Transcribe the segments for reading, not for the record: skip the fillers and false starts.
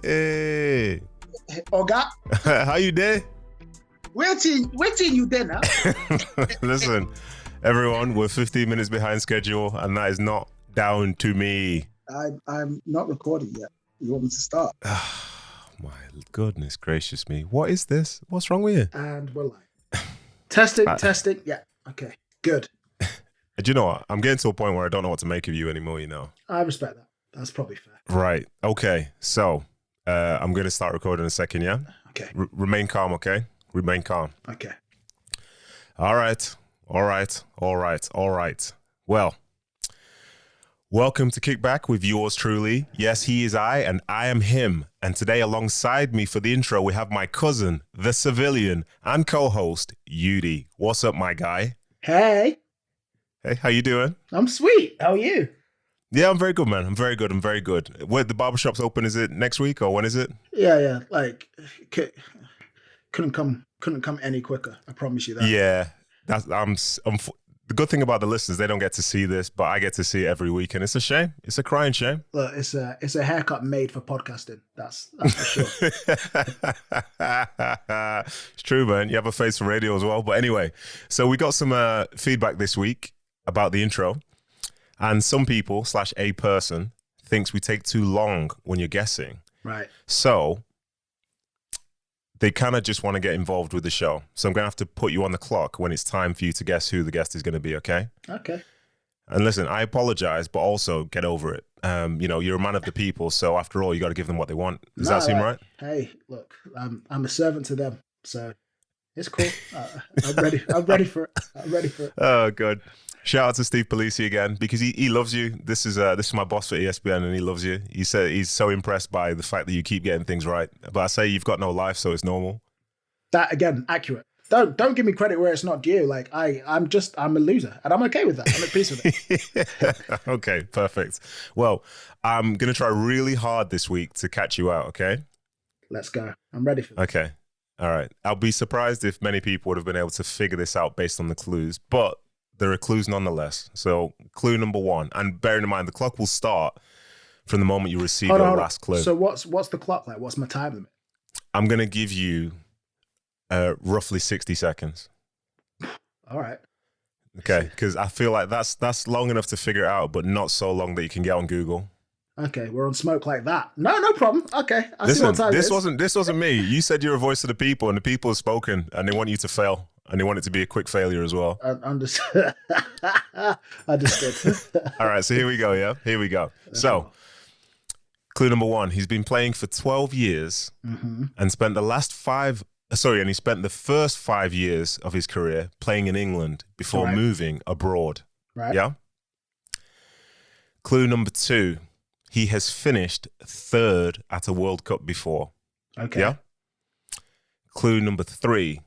Hey. Oga, How you there? waiting you there now. Listen, everyone, we're 15 minutes behind schedule, and that is not down to me. I'm not recording yet. You want me to start? My goodness gracious me. What is this? What's wrong with you? And we're live. Testing. Yeah. Okay. Good. Do you know what? I'm getting to a point where I don't know what to make of you anymore, you know. I respect that. That's probably fair. Right. Okay. So, I'm going to start recording in a second, yeah? Okay. Remain calm, okay? Remain calm. Okay. All right. Well, welcome to Kickback with yours truly. Yes, he is I, and I am him. And today, alongside me for the intro, we have my cousin, the civilian, and co-host, Yudi. What's up, my guy? Hey, how you doing? I'm sweet. How are you? Yeah, I'm very good, man. I'm very good. Where the barbershop's open, is it next week or when is it? Yeah. Like, couldn't come any quicker. I promise you that. Yeah, the good thing about the listeners, they don't get to see this, but I get to see it every week, and it's a shame. It's a crying shame. Look, it's a haircut made for podcasting. That's for sure. It's true, man. You have a face for radio as well. But anyway, so we got some feedback this week about the intro, and some people / a person thinks we take too long when you're guessing. Right. So they kind of just want to get involved with the show. So I'm going to have to put you on the clock when it's time for you to guess who the guest is going to be, okay? Okay. And listen, I apologize, but also get over it. You're a man of the people, so after all, you got to give them what they want. Does that seem right? Hey, look, I'm a servant to them, so it's cool. I'm ready for it. Oh, good. Shout out to Steve Polisi again, because he loves you. This is my boss for ESPN, and he loves you. He said he's so impressed by the fact that you keep getting things right. But I say you've got no life, so it's normal. That again, accurate. Don't give me credit where it's not due. Like I'm a loser, and I'm okay with that. I'm at peace with it. Okay, perfect. Well, I'm gonna try really hard this week to catch you out. Okay. Let's go. I'm ready for this. Okay. All right. I'll be surprised if many people would have been able to figure this out based on the clues, but there are clues nonetheless. So clue number 1, and bearing in mind the clock will start from the moment you receive your last clue. So what's the clock like? What's my time limit? I'm going to give you roughly 60 seconds. All right. Okay, because I feel like that's long enough to figure it out, but not so long that you can get on Google. Okay, we're on smoke like that. No problem. Okay, Listen, see what time this wasn't me. You said you're a voice of the people, and the people have spoken, and they want you to fail. And they want it to be a quick failure as well. Understood. Understood. All right, so here we go, yeah? Here we go. So, clue number 1, he's been playing for 12 years and spent he spent the first 5 years of his career playing in England before moving abroad. Right. Yeah? Clue number 2, he has finished 3rd at a World Cup before. Okay. Yeah? Clue number 3,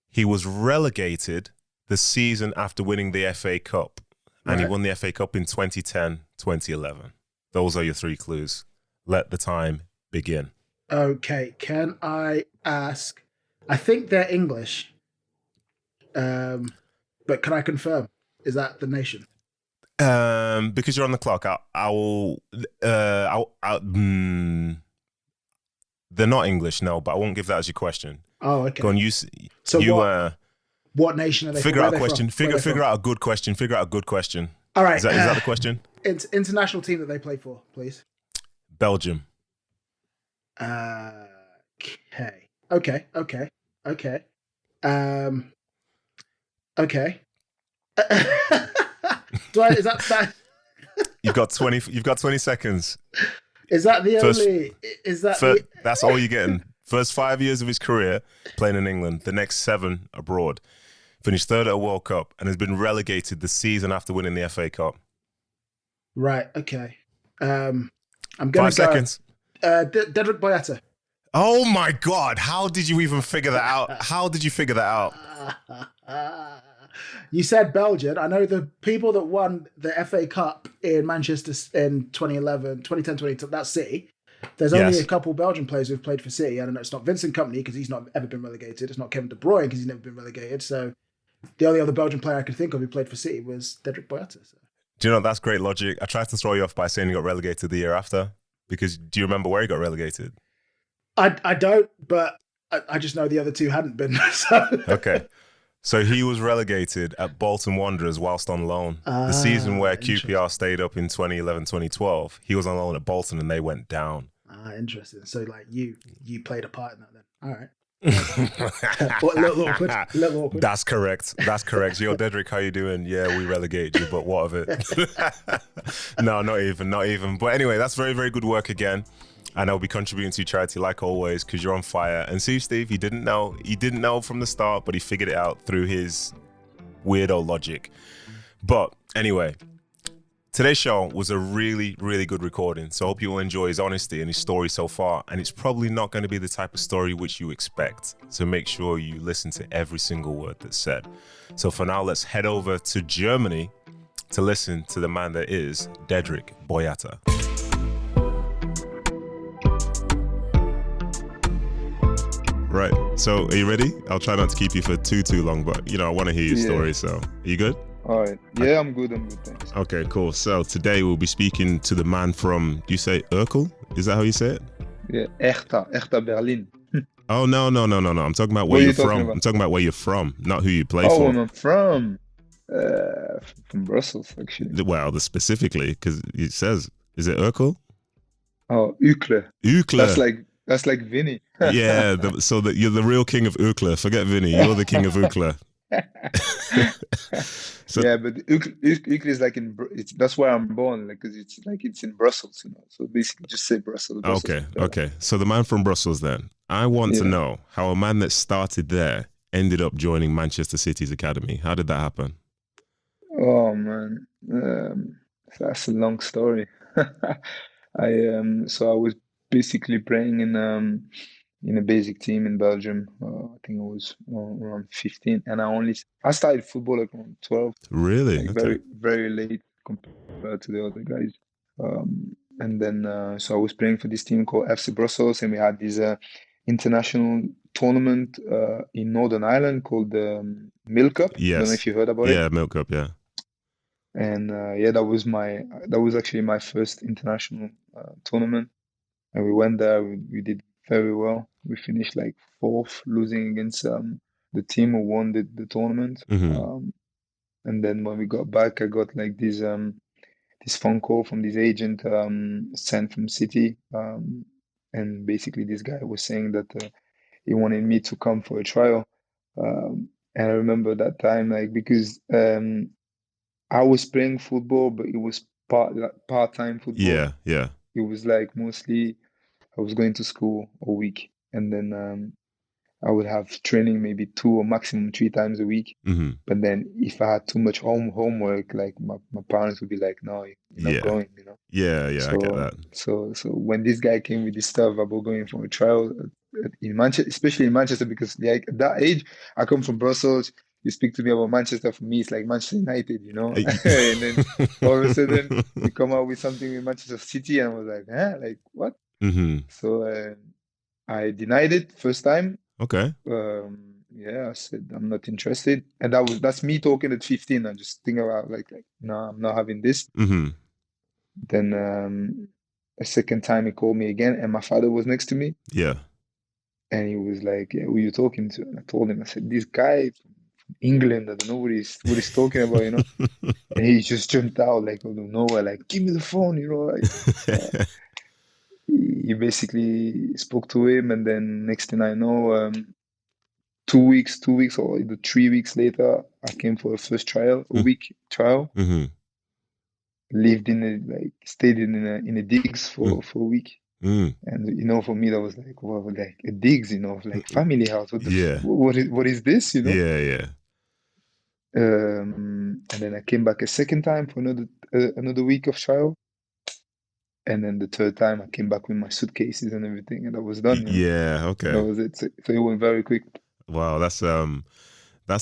he was relegated the season after winning the FA Cup. And he won the FA Cup in 2010, 2011. Those are your 3 clues. Let the time begin. Okay, can I ask? I think they're English. But can I confirm? Is that the nation? Because you're on the clock, they're not English, no, but I won't give that as your question. Oh, okay. Go on, what nation are they? Figure out a question. Figure out a good question. All right. Is that the question? It's international team that they play for, please. Belgium. Okay. Okay. Is that? You've got 20 seconds. Is that the only? That's all you're getting. First 5 years of his career playing in England, the next 7 abroad. Finished 3rd at a World Cup and has been relegated the season after winning the FA Cup. Right, okay. I'm going to 5 seconds. Dedrick Boyata. Oh my God, how did you even figure that out? How did you figure that out? You said Belgian. I know the people that won the FA Cup in Manchester in 2011, 2010, 2012, that's City. There's only a couple Belgian players who've played for City. I don't know. It's not Vincent Kompany because he's not ever been relegated. It's not Kevin De Bruyne because he's never been relegated. So the only other Belgian player I could think of who played for City was Dedrick Boyata. So. Do you know, that's great logic. I tried to throw you off by saying he got relegated the year after, because do you remember where he got relegated? I don't, but I just know the other two hadn't been. So. Okay. So he was relegated at Bolton Wanderers whilst on loan. The season where QPR stayed up in 2011-2012, he was on loan at Bolton and they went down. Interesting. So like you played a part in that then. All right. A little awkward. That's correct. Yo, Dedrick, how you doing? Yeah, we relegated you, but what of it? No, not even. But anyway, that's very, very good work again. And I'll be contributing to your charity like always, because you're on fire. And see, Steve, he didn't know from the start, but he figured it out through his weirdo logic. But anyway, today's show was a really, really good recording. So I hope you will enjoy his honesty and his story so far. And it's probably not going to be the type of story which you expect. So make sure you listen to every single word that's said. So for now, let's head over to Germany to listen to the man that is Dedrick Boyata. Right. So are you ready? I'll try not to keep you for too long, but I want to hear your story. So are you good? All right. Yeah, I'm good, thanks. Okay, cool. So today we'll be speaking to the man from, do you say Urkel? Is that how you say it? Yeah, Echter Berlin. Oh, no. I'm talking about where you're from. I'm talking about where you're from, not who you play for. Oh, where I'm from? From Brussels, actually. Well, specifically, because it says, is it Urkel? Oh, Ukle. That's like Vinny. Yeah, you're the real king of Ukle. Forget Vinny, you're the king of Ukle. Yeah, but Ukle is like that's where I'm born, because it's in Brussels, So basically, just say Brussels. Okay. So the man from Brussels, then. I want to know how a man that started there ended up joining Manchester City's academy. How did that happen? Oh man, that's a long story. I was basically playing in a basic team in Belgium. I think I was around 15, and I started football like around 12. Really? Very, very late compared to the other guys. And then I was playing for this team called FC Brussels, and we had this international tournament in Northern Ireland called the Milk Cup. Yes. I don't know if you heard about it. Yeah, Milk Cup. Yeah. And that was actually my first international tournament. And we went there, we did very well. We finished like 4th, losing against the team who won the tournament. Mm-hmm. And then when we got back, I got like this phone call from this agent sent from City. And basically this guy was saying that he wanted me to come for a trial. And I remember that time, like, because I was playing football, but it was part-time football. Yeah. It was like mostly I was going to school a week, and then I would have training maybe 2 or maximum 3 times a week. Mm-hmm. But then if I had too much homework, like my parents would be like, "No, you're not going," Yeah, so, I get that. So when this guy came with this stuff about going for a trial in Manchester, especially in Manchester, because like at that age, I come from Brussels. You speak to me about Manchester, for me, it's like Manchester United, And then all of a sudden, you come out with something with Manchester City, and I was like, huh? Like, what? Mm-hmm. So I denied it first time. Okay. I said, I'm not interested. And that's me talking at 15. I just think about like no, I'm not having this. Mm-hmm. Then a second time he called me again, and my father was next to me. Yeah. And he was like, yeah, who are you talking to? And I told him, I said, this guy from England, I don't know what he's talking about, And he just jumped out like out of nowhere, like, give me the phone, like, he basically spoke to him, and then next thing I know, 2 weeks or either 3 weeks later, I came for a first trial, a week trial. Mm-hmm. Lived stayed in a digs for a week. Mm. And for me that was like, well, like a digs, like family house. What is this, Yeah. And then I came back a second time for another week of trial, and then the third time I came back with my suitcases and everything, and I was done. Yeah, okay. That was it. So it went very quick. Wow, that's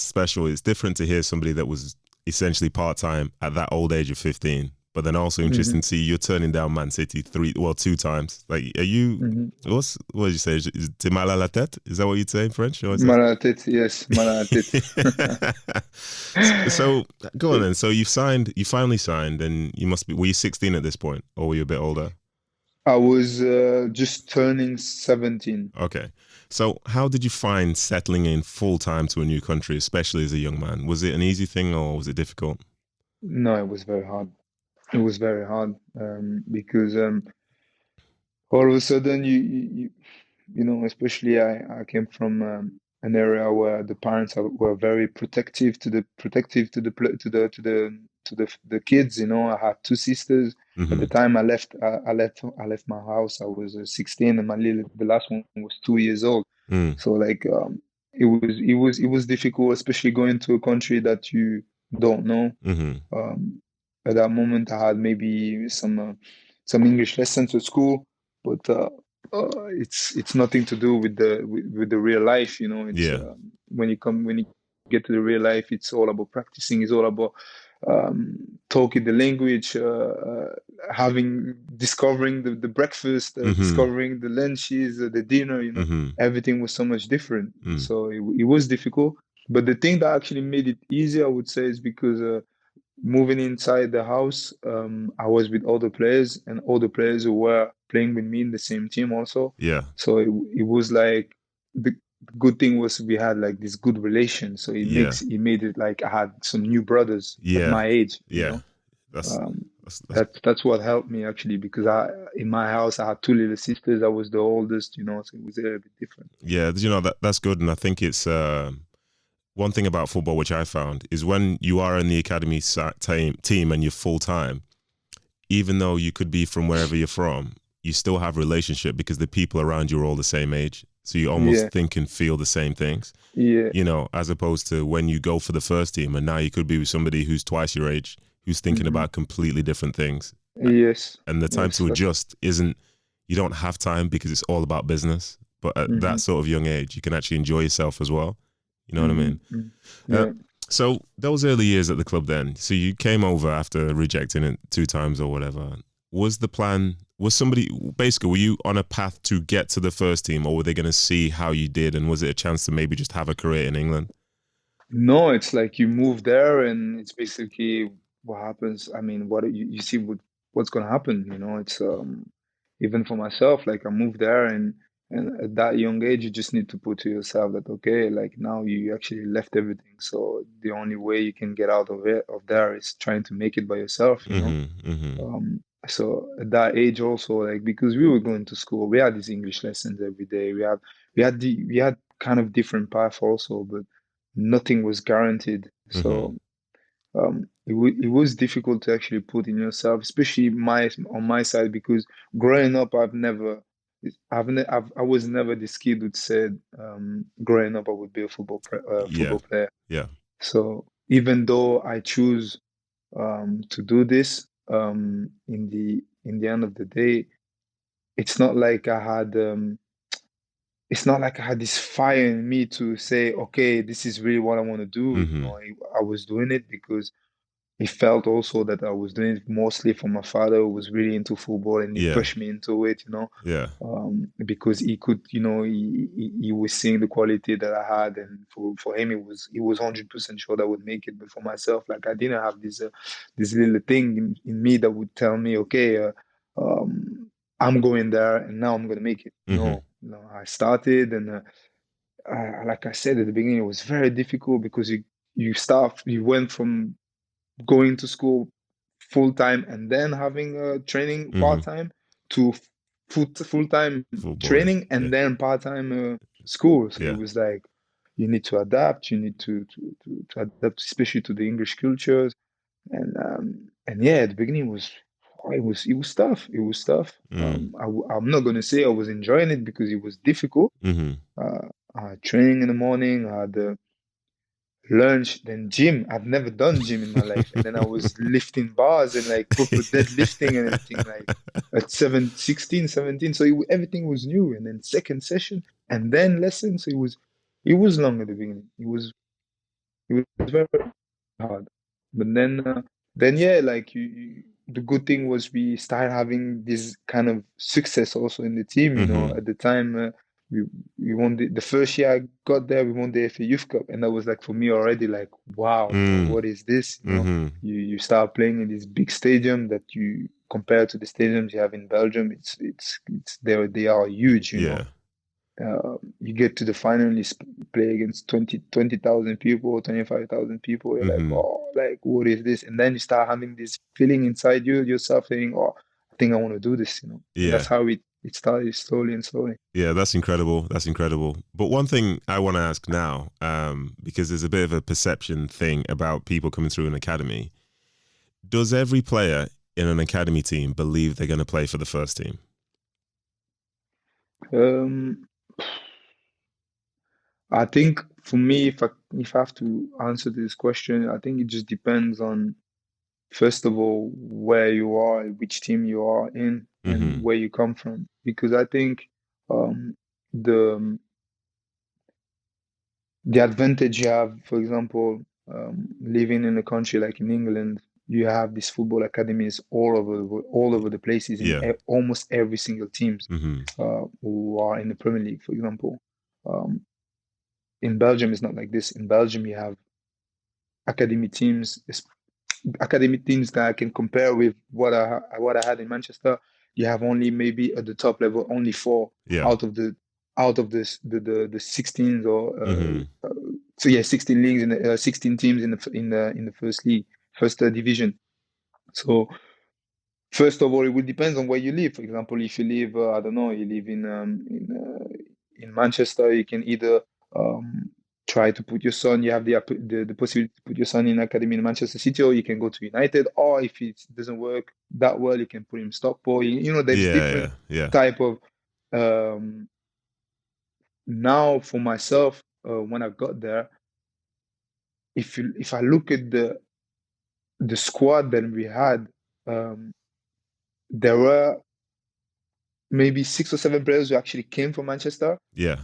special. It's different to hear somebody that was essentially part-time at that old age of 15 But then also interesting to see you're turning down Man City 2 times. Like, are you? What did you say? Is t'es mal à la tête? Is that what you'd say in French? Mal à la tête, yes, mal à la tête. So go on then. So you finally signed, and you must be. Were you 16 at this point, or were you a bit older? I was just turning 17. Okay. So how did you find settling in full time to a new country, especially as a young man? Was it an easy thing or was it difficult? No, it was very hard. It was very hard because all of a sudden you know, especially I came from an area where the parents were very protective to the kids. You know, I had two sisters. At the time I left my house. I was 16, and the last one was 2 years old. So like it was difficult, especially going to a country that you don't know. At that moment, I had maybe some English lessons at school, but it's nothing to do with the real life. You know, it's when you get to the real life, it's all about practicing. It's all about talking the language, discovering the breakfast, discovering the lunches, the dinner. You know, everything was so much different. So it was difficult. But the thing that actually made it easier, I would say, is because moving inside the house, I was with other players, and all the players who were playing with me in the same team also. Yeah. So it was like the good thing was we had like this good relation. So it made it like I had some new brothers at my age. You know? That's what helped me actually, because in my house I had two little sisters. I was the oldest, you know, so it was a little bit different. Yeah, you know, that's good, and I think it's one thing about football which I found is when you are in the academy team and you're full time, even though you could be from wherever you're from, you still have relationship because the people around you are all the same age. So you almost think and feel the same things. Yeah. You know, as opposed to when you go for the first team and now you could be with somebody who's twice your age, who's thinking about completely different things. Yes. And the time to adjust you don't have time because it's all about business. But at that sort of young age, you can actually enjoy yourself as well. You know what I mean? Yeah. So those early years at the club then, so you came over after rejecting it 2 times or whatever. Was the plan, were you on a path to get to the first team, or were they going to see how you did, and was it a chance to maybe just have a career in England? No, it's like you move there and it's basically what happens. I mean, what you see what's going to happen, you know. It's even for myself, like I moved there, and at that young age you just need to put to yourself that, okay, like now you actually left everything, so the only way you can get out of there is trying to make it by yourself, you know. So at that age also, like, because we were going to school, we had these English lessons every day, we had kind of different path also, but nothing was guaranteed. So it was difficult to actually put in yourself, especially on my side, because growing up, I was never this kid who said growing up I would be a football player. Yeah. So even though I choose to do this, in the end of the day, it's not like I had this fire in me to say, okay, this is really what I want to do. You know, I was doing it because he felt also that I was doing it mostly for my father, who was really into football, and he pushed me into it, you know. Yeah. Because he could, you know, he was seeing the quality that I had, and for him, he was 100% sure that I would make it. But for myself, like, I didn't have this little thing in me that would tell me, okay, I'm going there, and now I'm gonna make it. No, I started, and like I said at the beginning, it was very difficult because you went from going to school full time and then having training part time to full time training and then part time school. So it was like you need to adapt. You need to adapt, especially to the English cultures. And yeah, at the beginning it was tough. It was tough. I'm not gonna say I was enjoying it because it was difficult. I had training in the morning. I had lunch, then gym. I've never done gym in my life, and then I was lifting bars and like proper deadlifting and everything, like at 16, 17. So everything was new, and then second session, and then lessons. So it was long at the beginning. It was very hard, but then yeah, like the good thing was we started having this kind of success also in the team. You know, at the time, we we won the first year I got there, we won the FA Youth Cup, and that was like for me already like, wow, you know, what is this? You know, you start playing in this big stadium that you compare to the stadiums you have in Belgium. It's they are huge. You know, Yeah. you get to the final, you play against 20,000 people, 25,000 people. You're like, oh, like, what is this? And then you start having this feeling inside you, yourself saying, oh, I think I want to do this, you know. And Yeah. that's how it started slowly and slowly. Yeah, that's incredible. That's incredible. But one thing I want to ask now, because there's a bit of a perception thing about people coming through an academy. Does every player in an academy team believe they're going to play for the first team? I think for me, if I have to answer this question, I think it just depends on, first of all, where you are, which team you are in, and where you come from. Because I think um, the advantage you have, for example, living in a country like in England, you have these football academies all over the places in Yeah. almost every single teams who are in the Premier League, for example. Um, in Belgium, it's not like this. In Belgium, you have academy teams, that I can compare with what I had in Manchester. You have only maybe at the top level only four Yeah. out of the 16 or uh, so yeah, 16 leagues in the 16 teams in the first league, first division. So first of all, it will depend on where you live. For example, if you live, I don't know, you live in Manchester, you can either um, try to put your son. You have the possibility to put your son in academy in Manchester City, or you can go to United. Or if it doesn't work that well, you can put him Stockport. You know, there's Yeah. different type of. Um, Now for myself, when I got there, if I look at the squad that we had, um, there were maybe 6 or 7 players who actually came from Manchester, Yeah.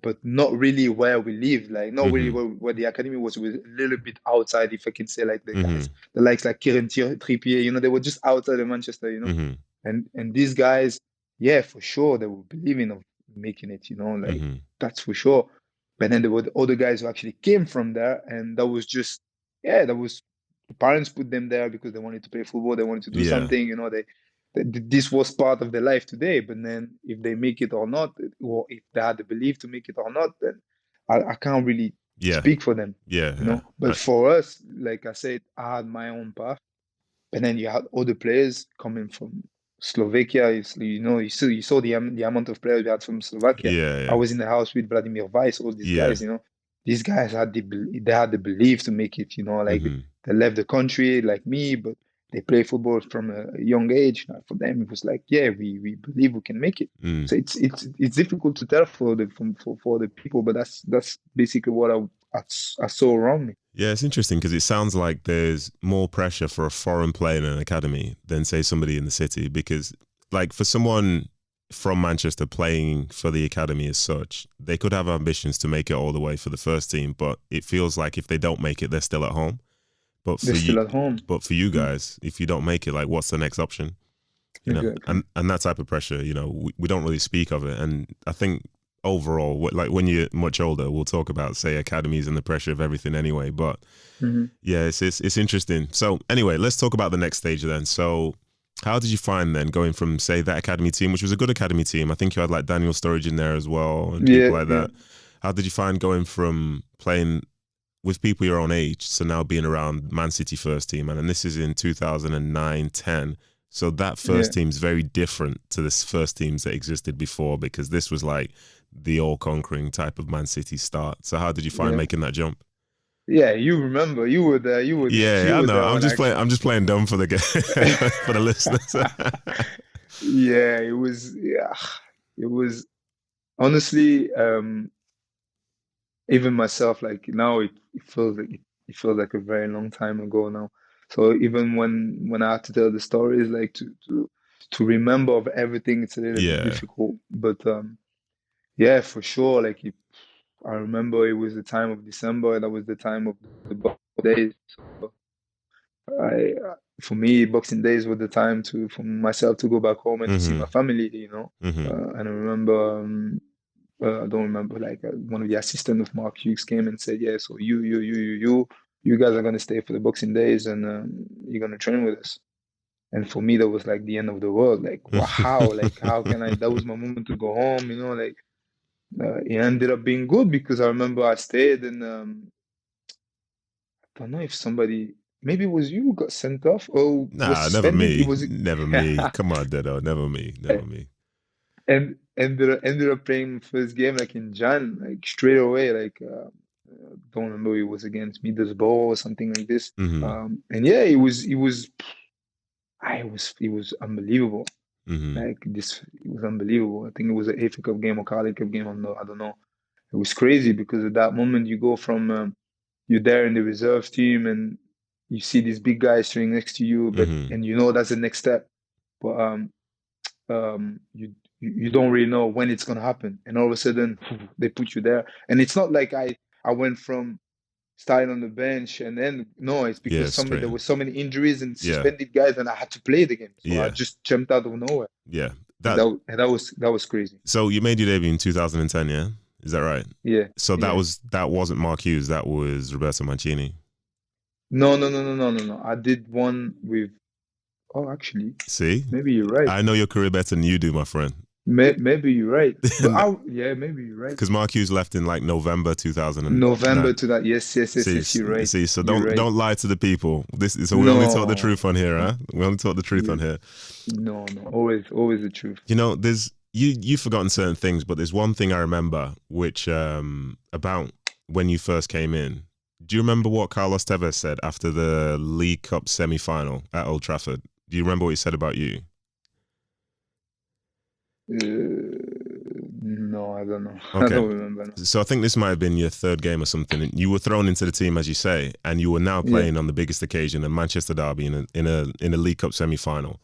but not really where we live, like not really where the academy was. Was a little bit outside, if I can say, like the guys, the likes like Kieran Trippier, you know, they were just outside of Manchester, you know, and these guys, yeah, for sure, they were believing of making it, you know, like that's for sure. But then there were the other guys who actually came from there, and that was just, yeah, that was the parents put them there because they wanted to play football, they wanted to do Yeah. something, you know, this was part of their life today. But then if they make it or not, or if they had the belief to make it or not, then I can't really Yeah. speak for them, Yeah. you know. But for us, like I said, I had my own path, and then you had other players coming from Slovakia. You know, you saw the amount of players we had from Slovakia. I Yeah. was in the house with Vladimir Weiss, all these Yeah. guys, you know. These guys had they had the belief to make it, you know, like they left the country like me, but they play football from a young age. For them, it was like, yeah, we believe we can make it. So it's difficult to tell for the people, but that's basically what I saw around me. Yeah, it's interesting because it sounds like there's more pressure for a foreign player in an academy than, say, somebody in the city. Because, like, for someone from Manchester playing for the academy as such, they could have ambitions to make it all the way for the first team, but it feels like if they don't make it, they're still at home. But They're for you, still at home. guys, if you don't make it, like, what's the next option? You know, Exactly. and that type of pressure, you know, we don't really speak of it. And I think overall, like when you're much older, we'll talk about, say, academies and the pressure of everything anyway. But yeah, it's interesting. So anyway, let's talk about the next stage then. So how did you find then going from, say, that academy team, which was a good academy team? I think you had like Daniel Sturridge in there as well and people like that. How did you find going from playing with people your own age to now being around Man City first team? And this is in 2009-10. So that first team's very different to the first teams that existed before, because this was like the all-conquering type of Man City start. So how did you find making that jump? Yeah, you remember, you were there. You I know. there I'm when just playing. I'm just playing dumb for the for the listeners. Yeah, it was. Yeah, it was honestly. Even myself, like now, it feels like it feels like a very long time ago now. So even when I had to tell the stories, like to remember of everything, it's a little bit Yeah, difficult. But yeah, for sure. Like I remember it was the time of December, and that was the time of the birthdays. So For me, Boxing Days were the time for myself to go back home and to see my Mm-hmm. family, you know. Mm-hmm. And I remember, I don't remember, like one of the assistants of Mark Hughes came and said, "Yeah, so you guys are gonna stay for the Boxing Days and you're gonna train with us." And for me, that was like the end of the world. Like, wow, how can I? That was my moment to go home, you know. Like, it ended up being good because I remember I stayed and I don't know if somebody, maybe it was you who got sent off or was Nah, never suspended. It me. was, Never me. Come on, Dedo. Never me. Never me. and ended up playing first game like in Jan, like straight away. Like, don't remember, it was against Middlesbrough or something like this. Mm-hmm. And yeah, it was unbelievable. Mm-hmm. Like this, it was unbelievable. I think it was an FA Cup game or Carling Cup game. I don't know. It was crazy because at that moment you go from you're there in the reserve team and you see these big guys sitting next to you, but Mm-hmm. and you know that's the next step, but you don't really know when it's gonna happen, and all of a sudden they put you there, and it's not like I went from starting on the bench and then no, it's Yeah, because straight. there was so many injuries and Yeah. suspended guys, and I had to play the game, so I Yeah. just jumped out of nowhere, Yeah. and That that was crazy. so you made your debut in 2010, yeah? Is that right? Yeah, So yeah. that wasn't Mark Hughes, that was Roberto Mancini. No. I did one with. Oh, actually, See? maybe you're right. I know your career better than you do, my friend. Maybe you're right. But yeah, maybe you're right. Because Mark Hughes left in like November November 2009. to that. Yes, you're right. See. So You're right. don't lie to the people. So we only talk the No, truth on here, huh? We only talk the truth on you, here. no. Always the truth. You know, there's you've forgotten certain things, but there's one thing I remember, which about when you first came in. Do you remember what Carlos Tevez said after the League Cup semi-final at Old Trafford? Do you remember what he said about you? No, I don't know. I Okay. don't remember. No. So I think this might have been your third game or something. You were thrown into the team, as you say, and you were now Yeah, playing on the biggest occasion, a Manchester derby in a League Cup semi-final.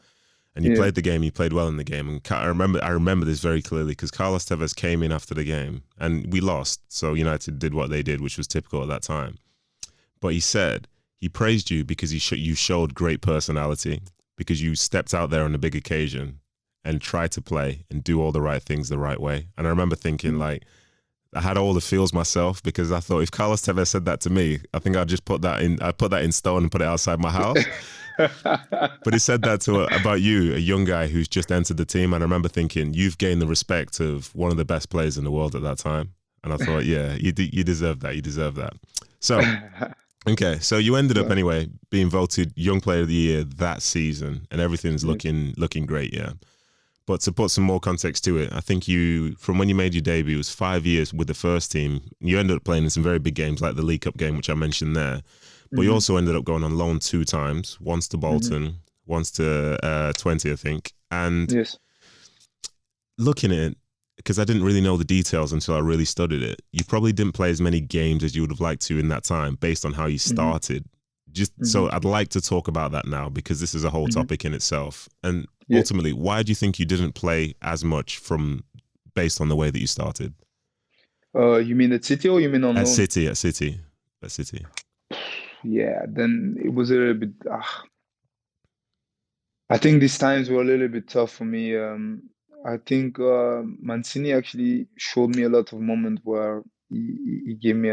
And you yeah. played the game. You played well in the game. And I remember this very clearly because Carlos Tevez came in after the game, and we lost. So United did what they did, which was typical at that time. But he said he praised you because you showed great personality, because you stepped out there on a big occasion and tried to play and do all the right things the right way. And I remember thinking, like, I had all the feels myself, because I thought if Carlos Tevez said that to me, I think I'd just put that in stone and put it outside my house. But he said that about you, a young guy who's just entered the team. And I remember thinking, you've gained the respect of one of the best players in the world at that time. And I thought, yeah, you deserve that. You deserve that. So, okay. So you ended up anyway being voted Young Player of the Year that season, and everything's looking great. Yeah. But to put some more context to it, I think from when you made your debut, it was 5 years with the first team. You ended up playing in some very big games like the League Cup game, which I mentioned there. But you also ended up going on loan 2 times, once to Bolton, once to 20, I think. And Yes. looking at it, because I didn't really know the details until I really studied it, you probably didn't play as many games as you would have liked to in that time based on how you started. So I'd like to talk about that now, because this is a whole topic in itself. And ultimately, why do you think you didn't play as much based on the way that you started? You mean at City or you mean on At loan? City. Yeah, then it was a little bit. I think these times were a little bit tough for me. I think Mancini actually showed me a lot of moments where he gave me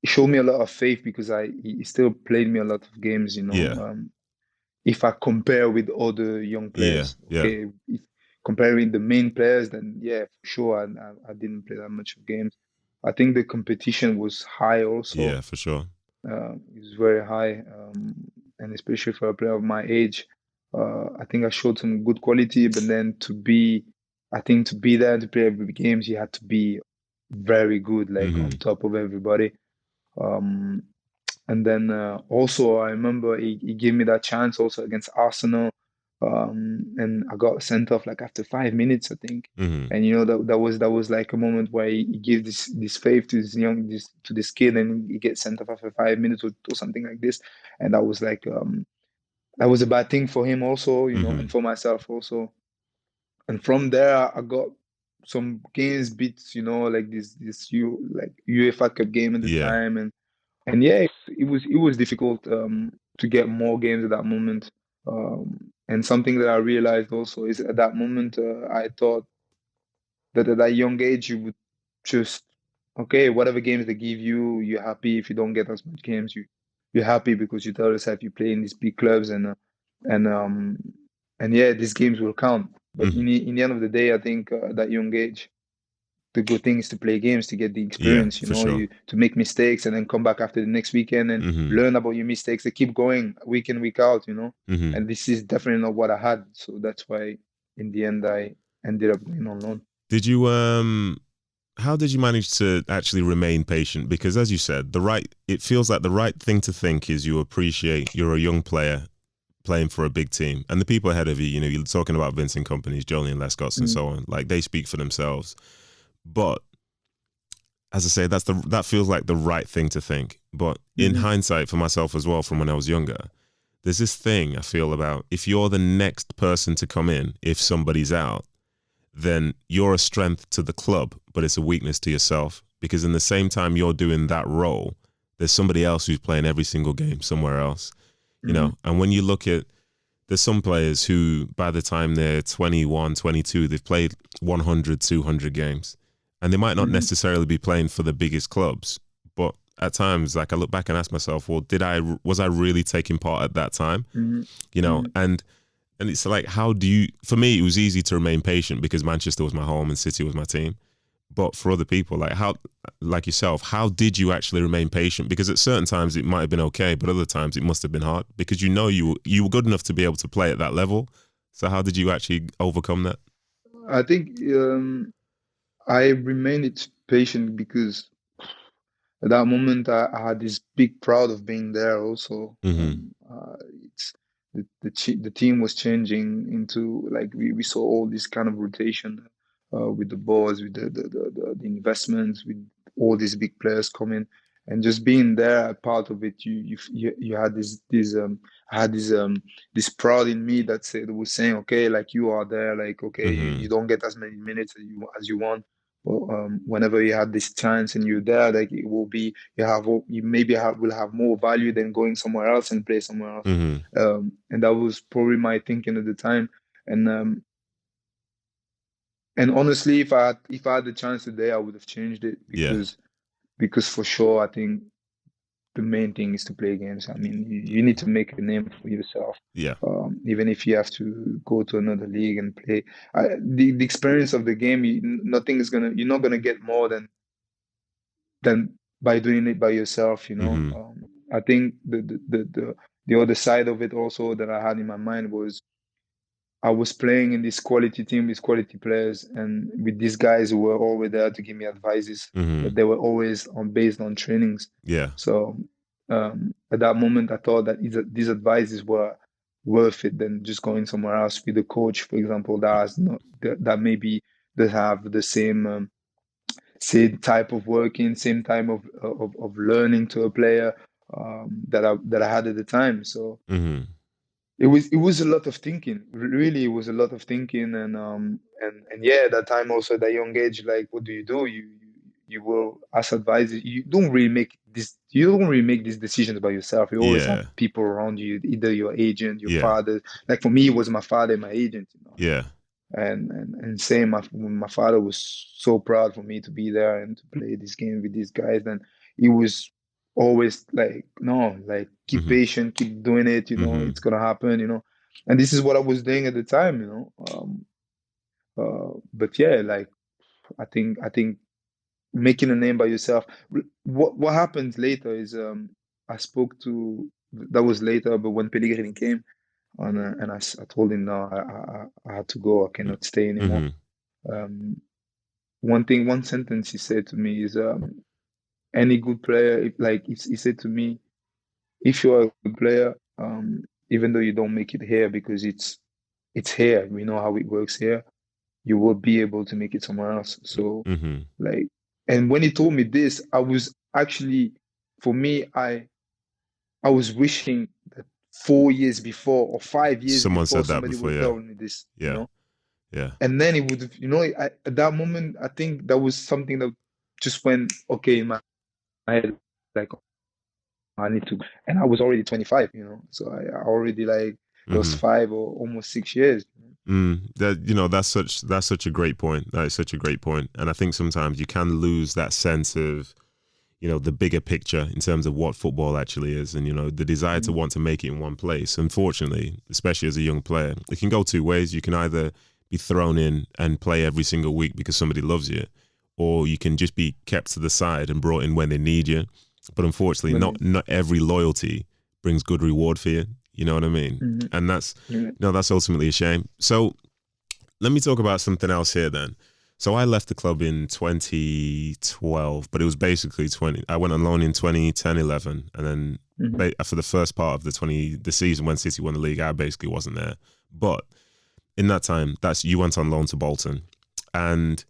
he showed me a lot of faith because he still played me a lot of games. You know, Yeah. if I compare with other young Yeah. players, Yeah. okay, if comparing the main players, then yeah, for sure, I didn't play that much of games. I think the competition was high also. Yeah, for sure. It was very high, and especially for a player of my age, I think I showed some good quality. But then I think to be there to play every games, you had to be very good, like on top of everybody. Um, and then also, I remember he gave me that chance also against Arsenal, and I got sent off like after 5 minutes, I think. And you know that was like a moment where he gave this faith to this kid, and he gets sent off after 5 minutes or something like this. And that was like that was a bad thing for him also, you know, and for myself also. And from there, I got some games beats, you know, like like UEFA Cup game at the Yeah. time, and yeah, it was difficult. to get more games at that moment. And something that I realized also is at that moment, I thought that at that young age, you would just, okay, whatever games they give you, you're happy. If you don't get as much games, you're happy because you tell yourself you play in these big clubs and um and yeah, these games will count. But in the end of the day, I think at that young age, the good thing is to play games to get the Yeah, experience, for sure. you to make mistakes and then come back after the next weekend and learn about your mistakes. They keep going week in, week out, and this is definitely not what I had. So that's why in the end I ended up going on loan. Did you how did you manage to actually remain patient? Because as you said, it feels like the right thing to think is you appreciate you're a young player playing for a big team, and the people ahead of you, you're talking about Vincent Kompany's, Jolien Lescott's, and so on. Like, they speak for themselves. But as I say, that feels like the right thing to think. But in hindsight, for myself as well, from when I was younger, there's this thing I feel about, if you're the next person to come in, if somebody's out, then you're a strength to the club, but it's a weakness to yourself, because in the same time you're doing that role, there's somebody else who's playing every single game somewhere else, and when you look at, there's some players who by the time they're 21, 22, they've played 100, 200 games, and they might not necessarily be playing for the biggest clubs, but at times, like, I look back and ask myself, well, was I really taking part at that time? And it's like, for me, it was easy to remain patient because Manchester was my home and City was my team. But for other people, like yourself, how did you actually remain patient? Because at certain times it might have been okay, but other times it must have been hard because you were good enough to be able to play at that level. So how did you actually overcome that? I think I remained patient because at that moment I had this big proud of being there also. It's the team was changing into, like, we saw all this kind of rotation with the boards, with the investments, with all these big players coming, and just being there, a part of it. You had this pride in me that was saying, okay, like, you are there, like, okay, you don't get as many minutes as you want. Well, whenever you have this chance and you're there, like, it will be, you maybe will have more value than going somewhere else and play somewhere else. And that was probably my thinking at the time. And honestly, if I had the chance today, I would have changed it because for sure, I think the main thing is to play games. I mean, you need to make a name for yourself. Yeah. Even if you have to go to another league and play, the experience of the game, you're not gonna get more than by doing it by yourself. I think the other side of it also that I had in my mind was I was playing in this quality team with quality players and with these guys who were always there to give me advices, but they were always based on trainings. Yeah. So at that moment, I thought that these advices were worth it than just going somewhere else with a coach, for example, that maybe they have the same type of working, same type of learning to a player that I had at the time. So it was a lot of thinking. Really, it was a lot of thinking, and yeah, that time also at that young age, like, what do? You will ask advice. You don't really make these decisions by yourself. You always have people around you, either your agent, your father. Like, for me, it was my father and my agent. Yeah. And same, my father was so proud for me to be there and to play this game with these guys. And he was always like, no, like, keep patient, keep doing it, it's gonna happen. And this is what I was doing at the time. But yeah, like, I think making a name by yourself. What happens later is I spoke to, that was later, but when Pellegrini came on, and I told him, no, I had to go, I cannot stay anymore. One sentence he said to me is, any good player, he said to me, if you are a good player, even though you don't make it here, because it's here, we know how it works here, you will be able to make it somewhere else. So like, and when he told me this, I was actually, for me, I was wishing that 4 years before or 5 years Someone before said that somebody before, would tell me this, Yeah. And then it would have, at that moment, I think that was something that just went okay in my head, like, I need to, and I was already 25, so I already like lost 5 or almost 6 years. That's such a great point. That is such a great point. And I think sometimes you can lose that sense of, the bigger picture in terms of what football actually is, and the desire to want to make it in one place. Unfortunately, especially as a young player, it can go two ways. You can either be thrown in and play every single week because somebody loves you, or you can just be kept to the side and brought in when they need you. But unfortunately, not every loyalty brings good reward for you. You know what I mean? And that's ultimately a shame. So let me talk about something else here then. So I left the club in 2012, but it was basically I went on loan in 2010-11, and then for the first part of the season when City won the league, I basically wasn't there. But in that time, you went on loan to Bolton, and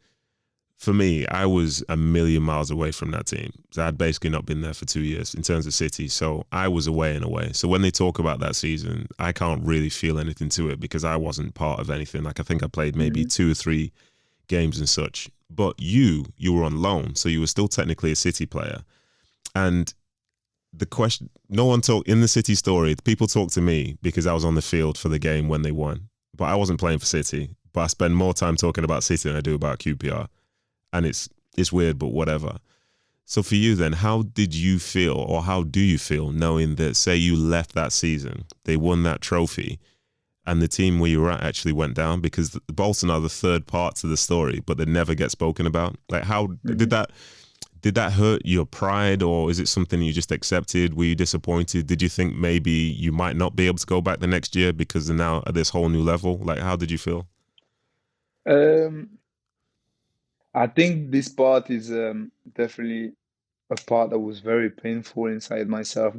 for me, I was a million miles away from that team. So I'd basically not been there for 2 years in terms of City. So I was away and away. So when they talk about that season, I can't really feel anything to it because I wasn't part of anything. Like, I think I played maybe 2 or 3 games and such. But you were on loan, so you were still technically a City player. And the question, no one talked in the City story. People talk to me because I was on the field for the game when they won. But I wasn't playing for City. But I spend more time talking about City than I do about QPR. And it's weird, but whatever. So for you then, how did you feel, or how do you feel knowing that, say you left that season, they won that trophy, and the team where you were at actually went down? Because the Bolton are the third part to the story, but they never get spoken about. Like, how did that hurt your pride, or is it something you just accepted? Were you disappointed? Did you think maybe you might not be able to go back the next year because they're now at this whole new level? Like, how did you feel? I think this part is definitely a part that was very painful inside myself.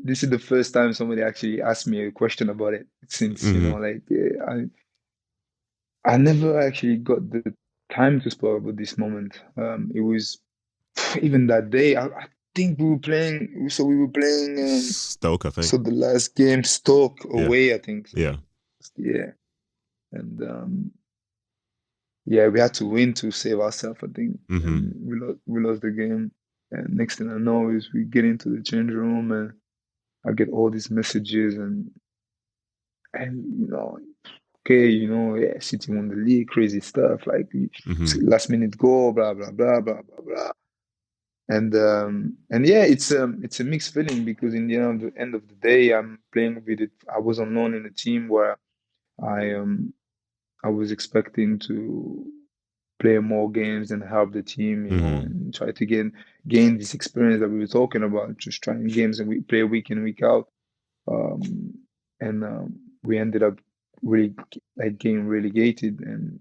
This is the first time somebody actually asked me a question about it since, I never actually got the time to speak about this moment. It was even that day. I think we were playing. So we were playing Stoke, I think. So the last game, Stoke away, I think. So, yeah. And we had to win to save ourselves, I think. And we lost the game. And next thing I know is we get into the change room and I get all these messages and City won the league, crazy stuff, like last minute goal, blah blah blah blah blah blah. And it's a mixed feeling because in the end of the day, I'm playing with it. I was on loan in a team where I was expecting to play more games and help the team, and try to gain this experience that we were talking about, just trying games and we play week in, week out. We ended up really getting relegated, and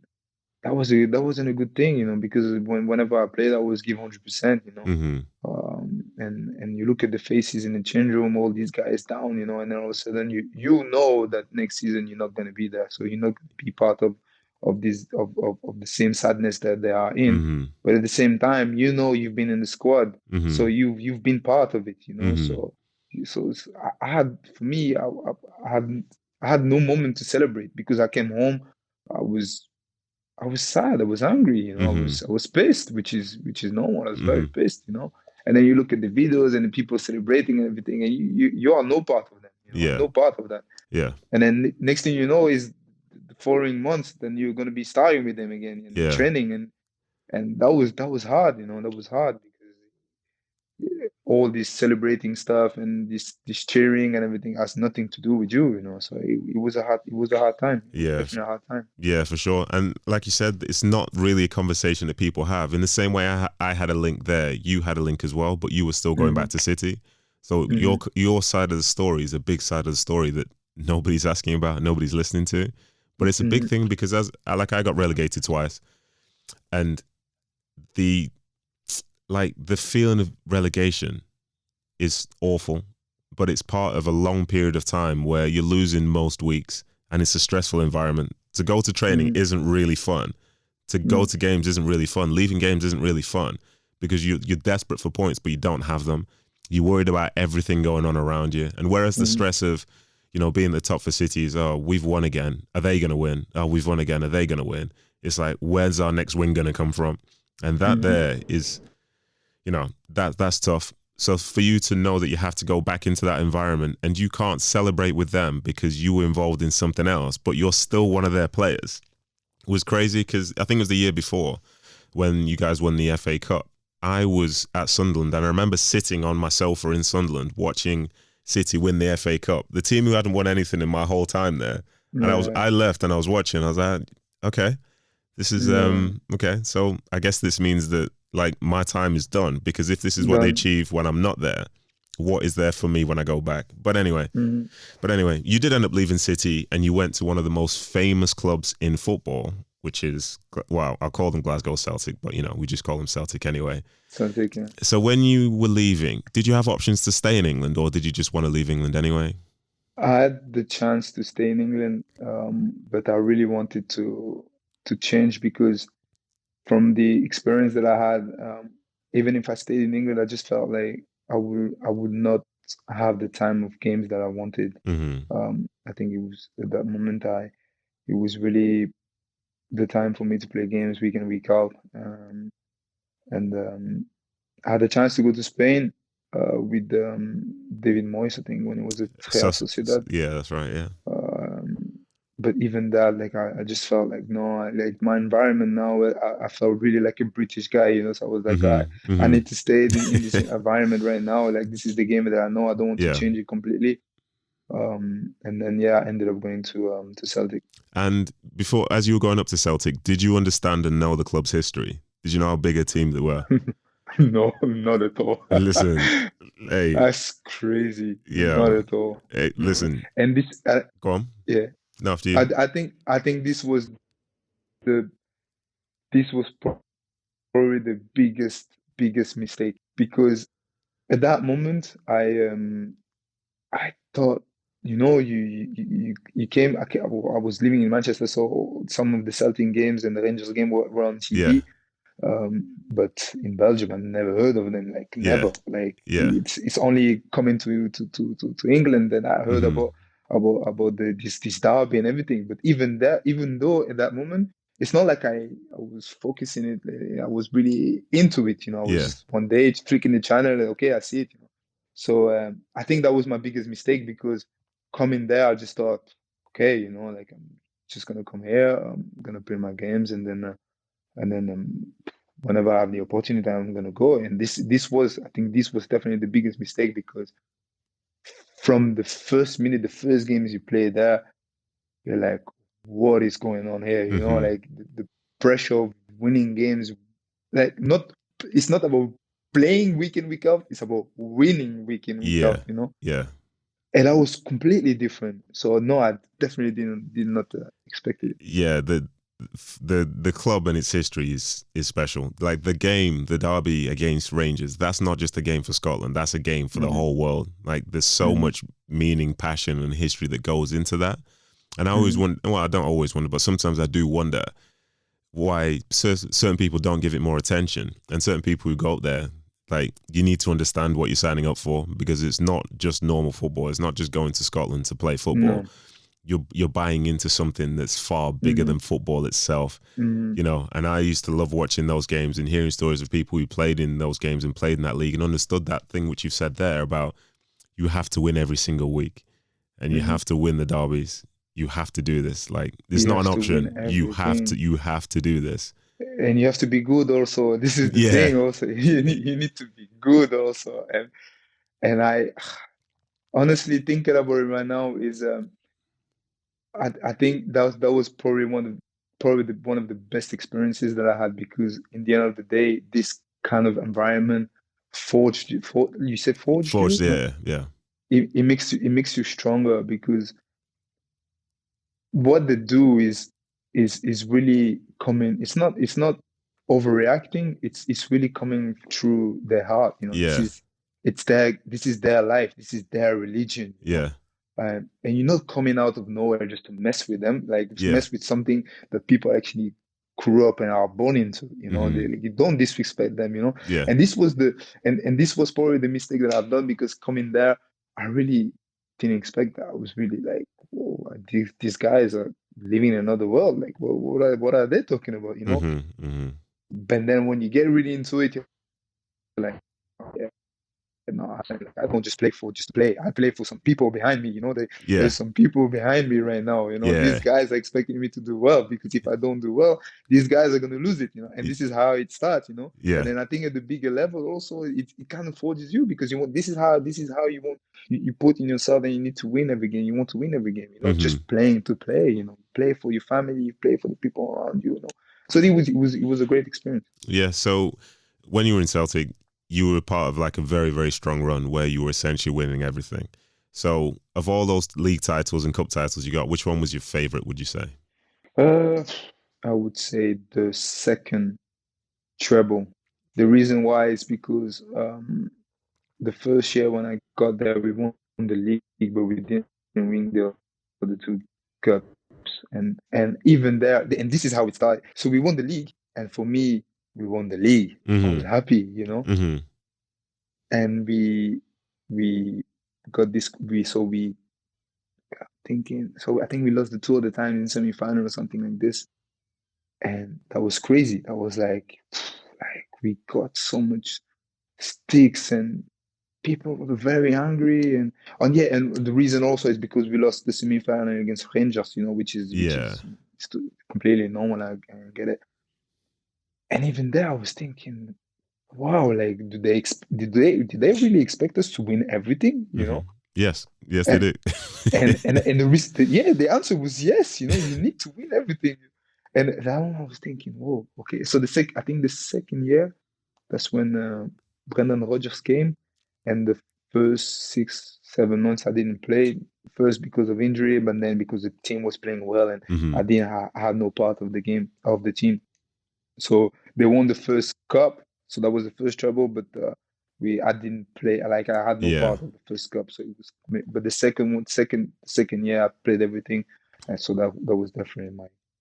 that wasn't a good thing, because whenever I played, I always give 100%, and you look at the faces in the change room, all these guys down, and then all of a sudden you know that next season you're not going to be there, so you're not going to be part of this of the same sadness that they are in. But at the same time, you've been in the squad, so you've been part of it, so I had, for me, I had no moment to celebrate because I came home, I was sad, I was angry, I was pissed, which is normal. I was very pissed, and then you look at the videos and the people celebrating and everything, and you are no part of them, no part of that. And then next thing you know is the following months, then you're going to be starting with them again and training, and that was hard, that was hard because all this celebrating stuff and this cheering and everything has nothing to do with you, so it was a hard time. Definitely a hard time. Yeah, for sure. And like you said, it's not really a conversation that people have. In the same way I had a link there, you had a link as well, but you were still going back to City. So your side of the story is a big side of the story that nobody's asking about, nobody's listening to. But it's a big thing because I got relegated twice, and the feeling of relegation is awful, but it's part of a long period of time where you're losing most weeks and it's a stressful environment. To go to training isn't really fun. To go to games isn't really fun. Leaving games isn't really fun because you're desperate for points, but you don't have them. You're worried about everything going on around you. And whereas the stress of, being the top for City is, oh, we've won again. Are they going to win? Oh, we've won again. Are they going to win? It's like, where's our next win going to come from? And that there is... that's tough. So for you to know that you have to go back into that environment and you can't celebrate with them because you were involved in something else, but you're still one of their players, was crazy. Because I think it was the year before when you guys won the FA Cup. I was at Sunderland and I remember sitting on my sofa in Sunderland watching City win the FA Cup, the team who hadn't won anything in my whole time there. And I left and I was watching. I was like, okay, this is okay. So I guess this means that like my time is done, because if this is what they achieve when I'm not there, what is there for me when I go back? But anyway, you did end up leaving City and you went to one of the most famous clubs in football, which is, well, I'll call them Glasgow Celtic, but you know, we just call them Celtic anyway. Celtic, yeah. So when you were leaving, did you have options to stay in England, or did you just want to leave England anyway? I had the chance to stay in England, but I really wanted to change, because from the experience that I had, even if I stayed in England, I just felt like I would not have the time of games that I wanted. I think it was at that moment it was really the time for me to play games week in, week out. And I had a chance to go to Spain with David Moyes, I think, when it was at Real Sociedad. Yeah, that's right, yeah. But even that, like, I just felt like, no, like my environment now, I felt really like a British guy, you know, so I was like, I need to stay in this environment right now. Like, this is the game that I know. I don't want to change it completely. And then, I ended up going to Celtic. And before, as you were going up to Celtic, did you understand and know the club's history? Did you know how big a team they were? No, not at all. Listen, hey, that's crazy. Yeah, not at all. Hey, listen, and this, go on. Yeah, no, after you. I think this was probably the biggest mistake, because at that moment I thought, you know, you came. I was living in Manchester, so some of the Celtic games and the Rangers game were on TV. But in Belgium, I never heard of them. Like, never. Like, it's only coming to England, and I heard about this derby and everything. But even though at that moment, it's not like I was focusing it. I was really into it. You know, I was one day flicking the channel. And, okay, I see it. You know? So I think that was my biggest mistake, because coming there, I just thought, okay, you know, like, I'm just gonna come here. I'm gonna play my games, and then whenever I have the opportunity, I'm gonna go. And this was definitely the biggest mistake, because from the first minute, the first games you play there, you're like, what is going on here? You know, like the pressure of winning games. Like, it's not about playing week in, week out. It's about winning week in, week out. You know. Yeah. And that was completely different. So no, I definitely did not expect it. Yeah, the club and its history is special. Like the game, the derby against Rangers, that's not just a game for Scotland. That's a game for the whole world. Like, there's so much meaning, passion, and history that goes into that. And I always wonder, well, I don't always wonder, but sometimes I do wonder why certain people don't give it more attention. And certain people who go up there, like, you need to understand what you're signing up for, because it's not just normal football. It's not just going to Scotland to play football. You're buying into something that's far bigger than football itself, you know. And I used to love watching those games and hearing stories of people who played in those games and played in that league and understood that thing which you've said there about you have to win every single week, and you have to win the derbies. You have to do this. Like, there's not an option. You have to do this. And you have to be good also. This is the thing also. You need to be good also. And I honestly, thinking about it right now, is I think that was probably one of the best experiences that I had, because in the end of the day, this kind of environment forged you. You said forged you? Yeah. It makes you stronger, because what they do is really coming. It's not overreacting. It's really coming through their heart. You know, this is their life. This is their religion. And you're not coming out of nowhere just to mess with them, like mess with something that people actually grew up and are born into. You know, you don't disrespect them. You know, and this was this was probably the mistake that I've done, because coming there, I really didn't expect that. I was really like, whoa, these guys are living in another world. Like, what are they talking about? You know. But then when you get really into it, you're like, yeah, no, I don't just play for just play. I play for some people behind me. You know, Yeah. there's some people behind me right now. You know, Yeah. these guys are expecting me to do well, because if I don't do well, these guys are going to lose it. You know, and this is how it starts. You know, Yeah. and then I think at the bigger level also, it kind of forges you, because you want this is how you want you put in yourself, and you need to win every game. You want to win every game. You're not just playing to play. You know, play for your family, you play for the people around you. You know, so it was a great experience. Yeah. So when you were in Celtic, you were part of like a very, very strong run where you were essentially winning everything. So of all those league titles and cup titles you got, which one was your favorite, would you say? I would say the second treble. The reason why is because the first year when I got there, we won the league, but we didn't win the other two cups. And even there, and this is how it started. So we won the league, and for me, we won the league. I was happy, you know. And we got this. We thinking. So I think we lost the two at the time in semi-final or something like this, and that was crazy. I was like we got so much sticks, and people were very angry, and yeah, and the reason also is because we lost the semi-final against Rangers, you know, which is it's completely normal. I get it. And even there, I was thinking, wow, like, did they really expect us to win everything? You know? Yes, and, they do. and the answer was yes. You know, you need to win everything. And that one, I was thinking, whoa, okay. So I think the second year, that's when Brendan Rodgers came, and the first 6-7 months I didn't play. First because of injury, but then because the team was playing well, and I had no part of the game of the team. So they won the first cup, so that was the first trouble. But I didn't play. Like, I had no part of the first cup, so it was. But the second year, I played everything, and so that was definitely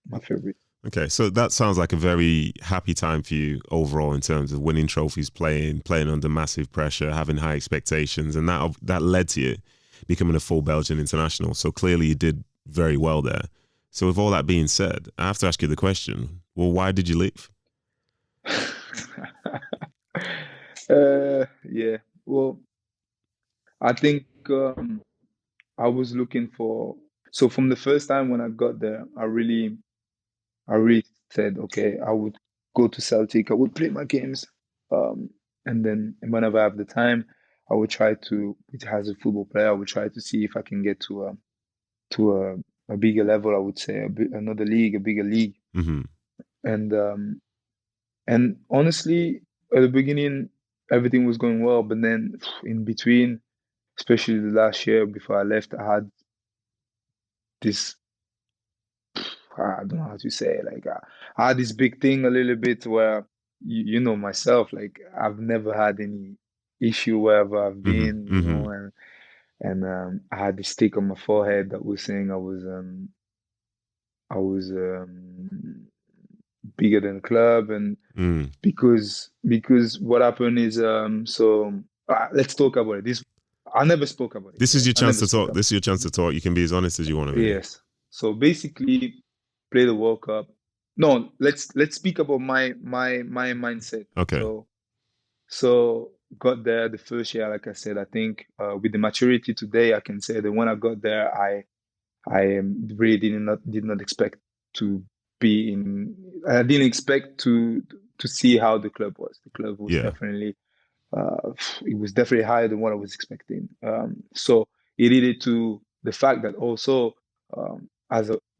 my favorite. Okay, so that sounds like a very happy time for you overall in terms of winning trophies, playing under massive pressure, having high expectations, and that led to you becoming a full Belgian international. So clearly you did very well there. So with all that being said, I have to ask you the question, well, why did you leave? Yeah, well, I think I was looking for. So from the first time when I got there, I really said, okay, I would go to Celtic, I would play my games, and then whenever I have the time, I would try to. As a football player, I would try to see if I can get to a bigger level. I would say another league, a bigger league, and honestly, at the beginning, everything was going well, but then in between, especially the last year before I left, I had this. I don't know how to say it. Like, I had this big thing a little bit where you know myself. Like, I've never had any issue wherever I've been, you know, and I had this stick on my forehead that was saying I was bigger than the club, and because what happened is let's talk about it. I never spoke about it. This is your chance to talk. This is your chance to talk. You can be as honest as you want to be. Yes. So basically, play the World Cup. No, let's speak about my mindset. Okay. So got there the first year, like I said. I think with the maturity today, I can say that when I got there, I really did not expect to be in. I didn't expect to see how the club was. The club was definitely. It was definitely higher than what I was expecting. So it needed to the fact that also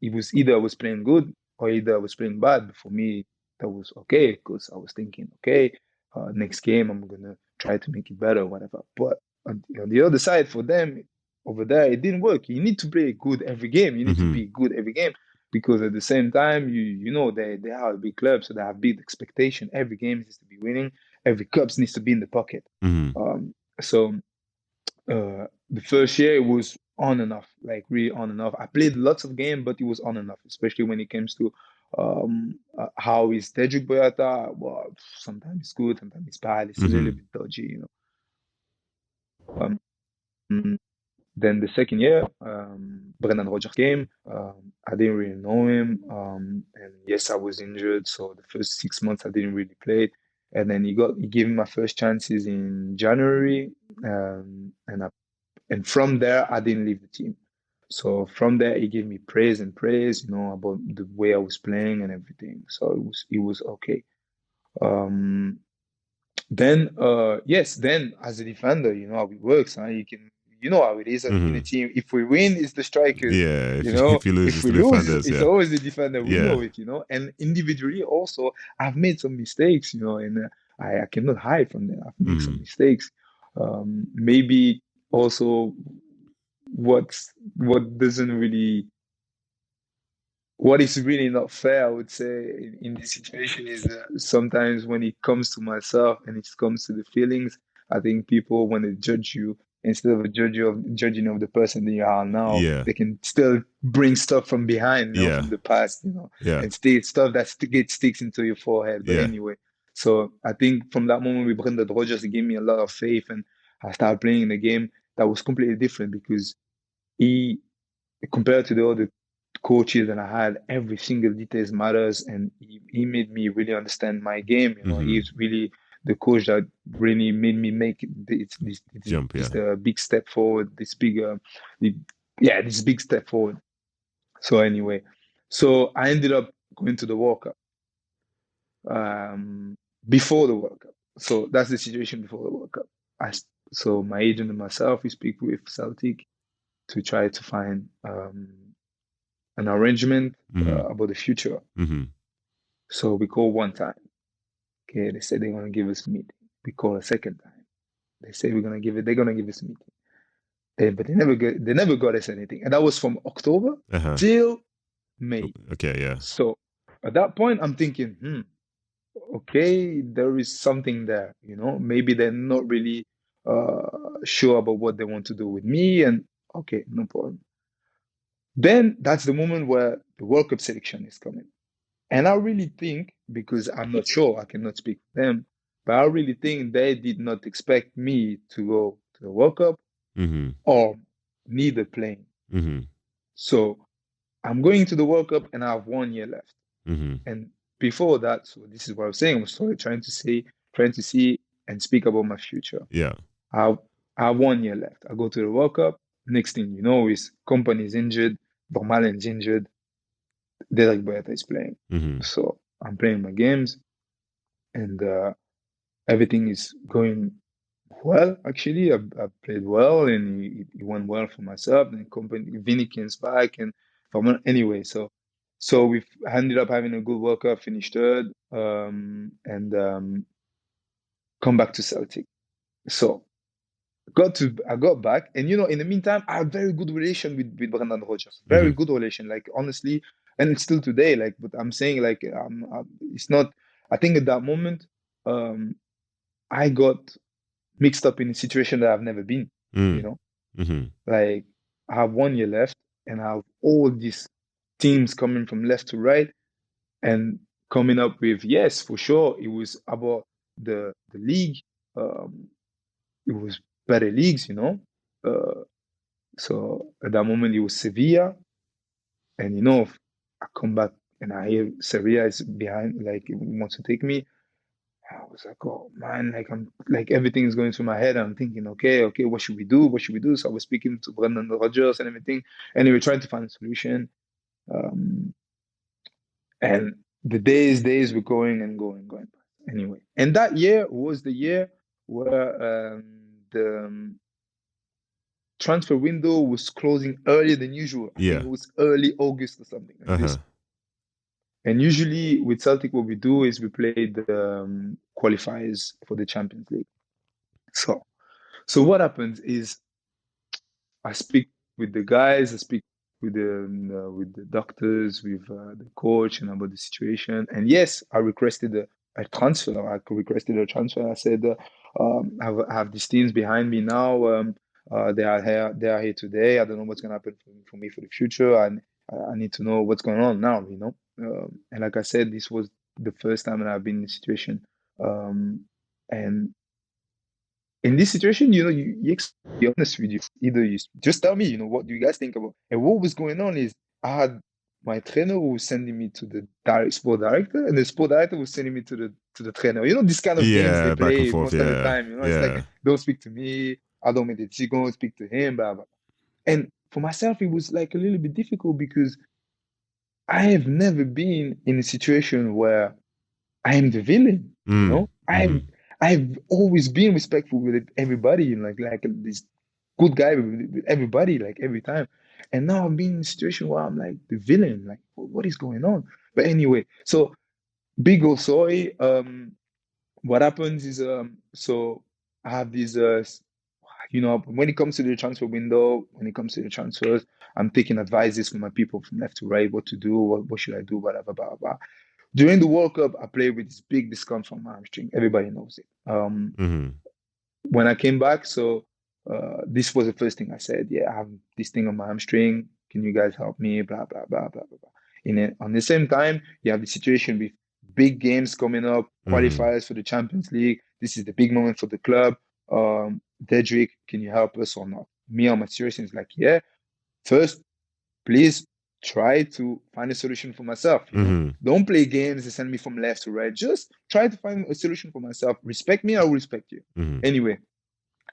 it was either I was playing good or either I was playing bad. But for me, that was okay, because I was thinking, okay, next game I'm gonna try to make it better, whatever. But on the other side, for them over there, it didn't work. You need to play good every game. You need to be good every game, because at the same time, you know they are a big club, so they have big expectation. Every game needs to be winning. Every cups needs to be in the pocket. So the first year it was on and off, like really on and off. I played lots of games, but it was on and off, especially when it comes to how is Tedrick Boyata. Well, sometimes it's good, sometimes it's bad. It's a little bit dodgy, you know. Then the second year, Brendan Rodgers came. I didn't really know him, and yes, I was injured. So the first 6 months I didn't really play. And then he gave me my first chances in January. And from there, I didn't leave the team. So from there, he gave me praise, about the way I was playing and everything. So it was okay. Then as a defender, you know how it works, huh? You know how it is in a team. If we win, it's the strikers. Yeah, If you lose, if it's we the lose, defenders. it's Yeah, always the defender. We know yeah. it, And individually also, I've made some mistakes, and I cannot hide from them. I've made some mistakes. Maybe also what doesn't really what is really not fair, I would say, in this situation is that sometimes when it comes to myself and it comes to the feelings, I think people want to judge you instead of judging of the person that you are now. Yeah. They can still bring stuff from behind, Yeah. from the past, Yeah. and stuff that sticks into your forehead. But Yeah. anyway, so I think from that moment with Brendan Rodgers, it gave me a lot of faith, and I started playing in a game that was completely different because he, compared to the other coaches that I had, every single details matters, and he made me really understand my game. He's really the coach that really made me make this Jump, big step forward, this big step forward. So anyway, so I ended up going to the World Cup before the World Cup. So that's the situation before the World Cup. So my agent and myself, we speak with Celtic to try to find an arrangement about the future. So we call one time. Okay, they said they're gonna give us a meeting. We call a second time. They say they're gonna give us a meeting. But they never got us anything. And that was from October till May. Okay, yeah. So at that point I'm thinking, okay, there is something there, maybe they're not really sure about what they want to do with me, and okay, no problem. Then that's the moment where the World Cup selection is coming. And I really think, because I'm not sure, I cannot speak for them, but I really think they did not expect me to go to the World Cup or neither playing. So I'm going to the World Cup and I have 1 year left. And before that, so this is what I was saying, I was trying to see and speak about my future. Yeah. I have 1 year left. I go to the World Cup. Next thing you know is Company is injured, Vermaelen's injured, Derek Boyata is playing. So I'm playing my games, and everything is going well. Actually, I played well, and it went well for myself. And Vinny came back, and anyway, so we've ended up having a good World Cup, finished third, and come back to Celtic. So I got back, and in the meantime, I have very good relation with Brendan Rodgers. Very good relation, like honestly, and it's still today. Like, but I'm saying, like, it's not. I think at that moment, I got mixed up in a situation that I've never been. Like, I have 1 year left, and I have all these teams coming from left to right, and coming up with, yes, for sure, it was about the league. It was better leagues, so at that moment it was Sevilla, and I come back and I hear Sevilla is behind, like it wants to take me. I was like, oh man, like I'm like everything is going through my head. I'm thinking, okay, what should we do? So I was speaking to Brendan Rodgers and everything, and we were trying to find a solution. And the days were going and going. Anyway, and that year was the year where the transfer window was closing earlier than usual. I think it was early August or something like this. And usually with Celtic, what we do is we play the qualifiers for the Champions League. So what happens is I speak with the guys, I speak with the doctors, with the coach, and about the situation. And yes, I requested a transfer. I said, I have these teams behind me now. They are here today. I don't know what's gonna happen for me for the future, and I need to know what's going on now. And like I said, this was the first time that I've been in this situation, and in this situation, you be honest with you. Either you just tell me, what do you guys think about? And what was going on is I had my trainer who was sending me to the sport director, and the sport director was sending me to the trainer. This kind of games they back and play forth, most of the time. It's like, don't speak to me. I don't make the decision, speak to him, blah, blah. And for myself, it was like a little bit difficult because I have never been in a situation where I am the villain, you know? I've always been respectful with everybody, you know, like this good guy with everybody, like every time. And now I'm being in a situation where I'm like the villain, like what is going on? But anyway, so big old sorry. What happens is so I have these you know, when it comes to the transfer window, when it comes to the transfers, I'm taking advices from my people from left to right, what to do, what should I do, whatever, blah, blah. During the World Cup, I played with this big discount from my hamstring. Everybody knows it. When I came back, so this was the first thing I said. Yeah, I have this thing on my hamstring. Can you guys help me? Blah blah blah blah blah blah. On the same time, you have the situation with big games coming up, qualifiers for the Champions League. This is the big moment for the club. Dedrick, can you help us or not? Me on my situation is like, yeah. First, please try to find a solution for myself. You know? Don't play games and send me from left to right. Just try to find a solution for myself. Respect me, I will respect you. Anyway,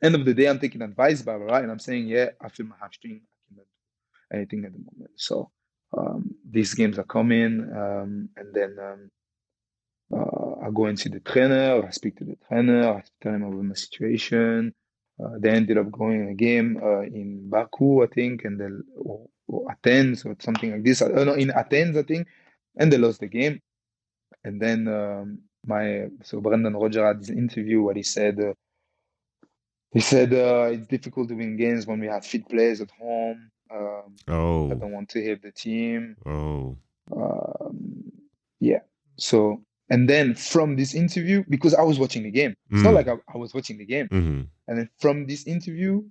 end of the day, I'm taking advice, blah, blah, blah, and I'm saying, yeah, I feel my hamstring. I cannot do anything at the moment. So these games are coming, and then I go and see the trainer. I speak to the trainer. I tell him about my situation. They ended up going a game in Baku, I think, and then or Athens or something like this. No, in Athens, I think, and they lost the game. And then so Brendan Rodgers had this interview where he said it's difficult to win games when we have fit players at home. I don't want to hit the team. Yeah. So, and then from this interview, because I was watching the game, it's not like I was watching the game. And then from this interview,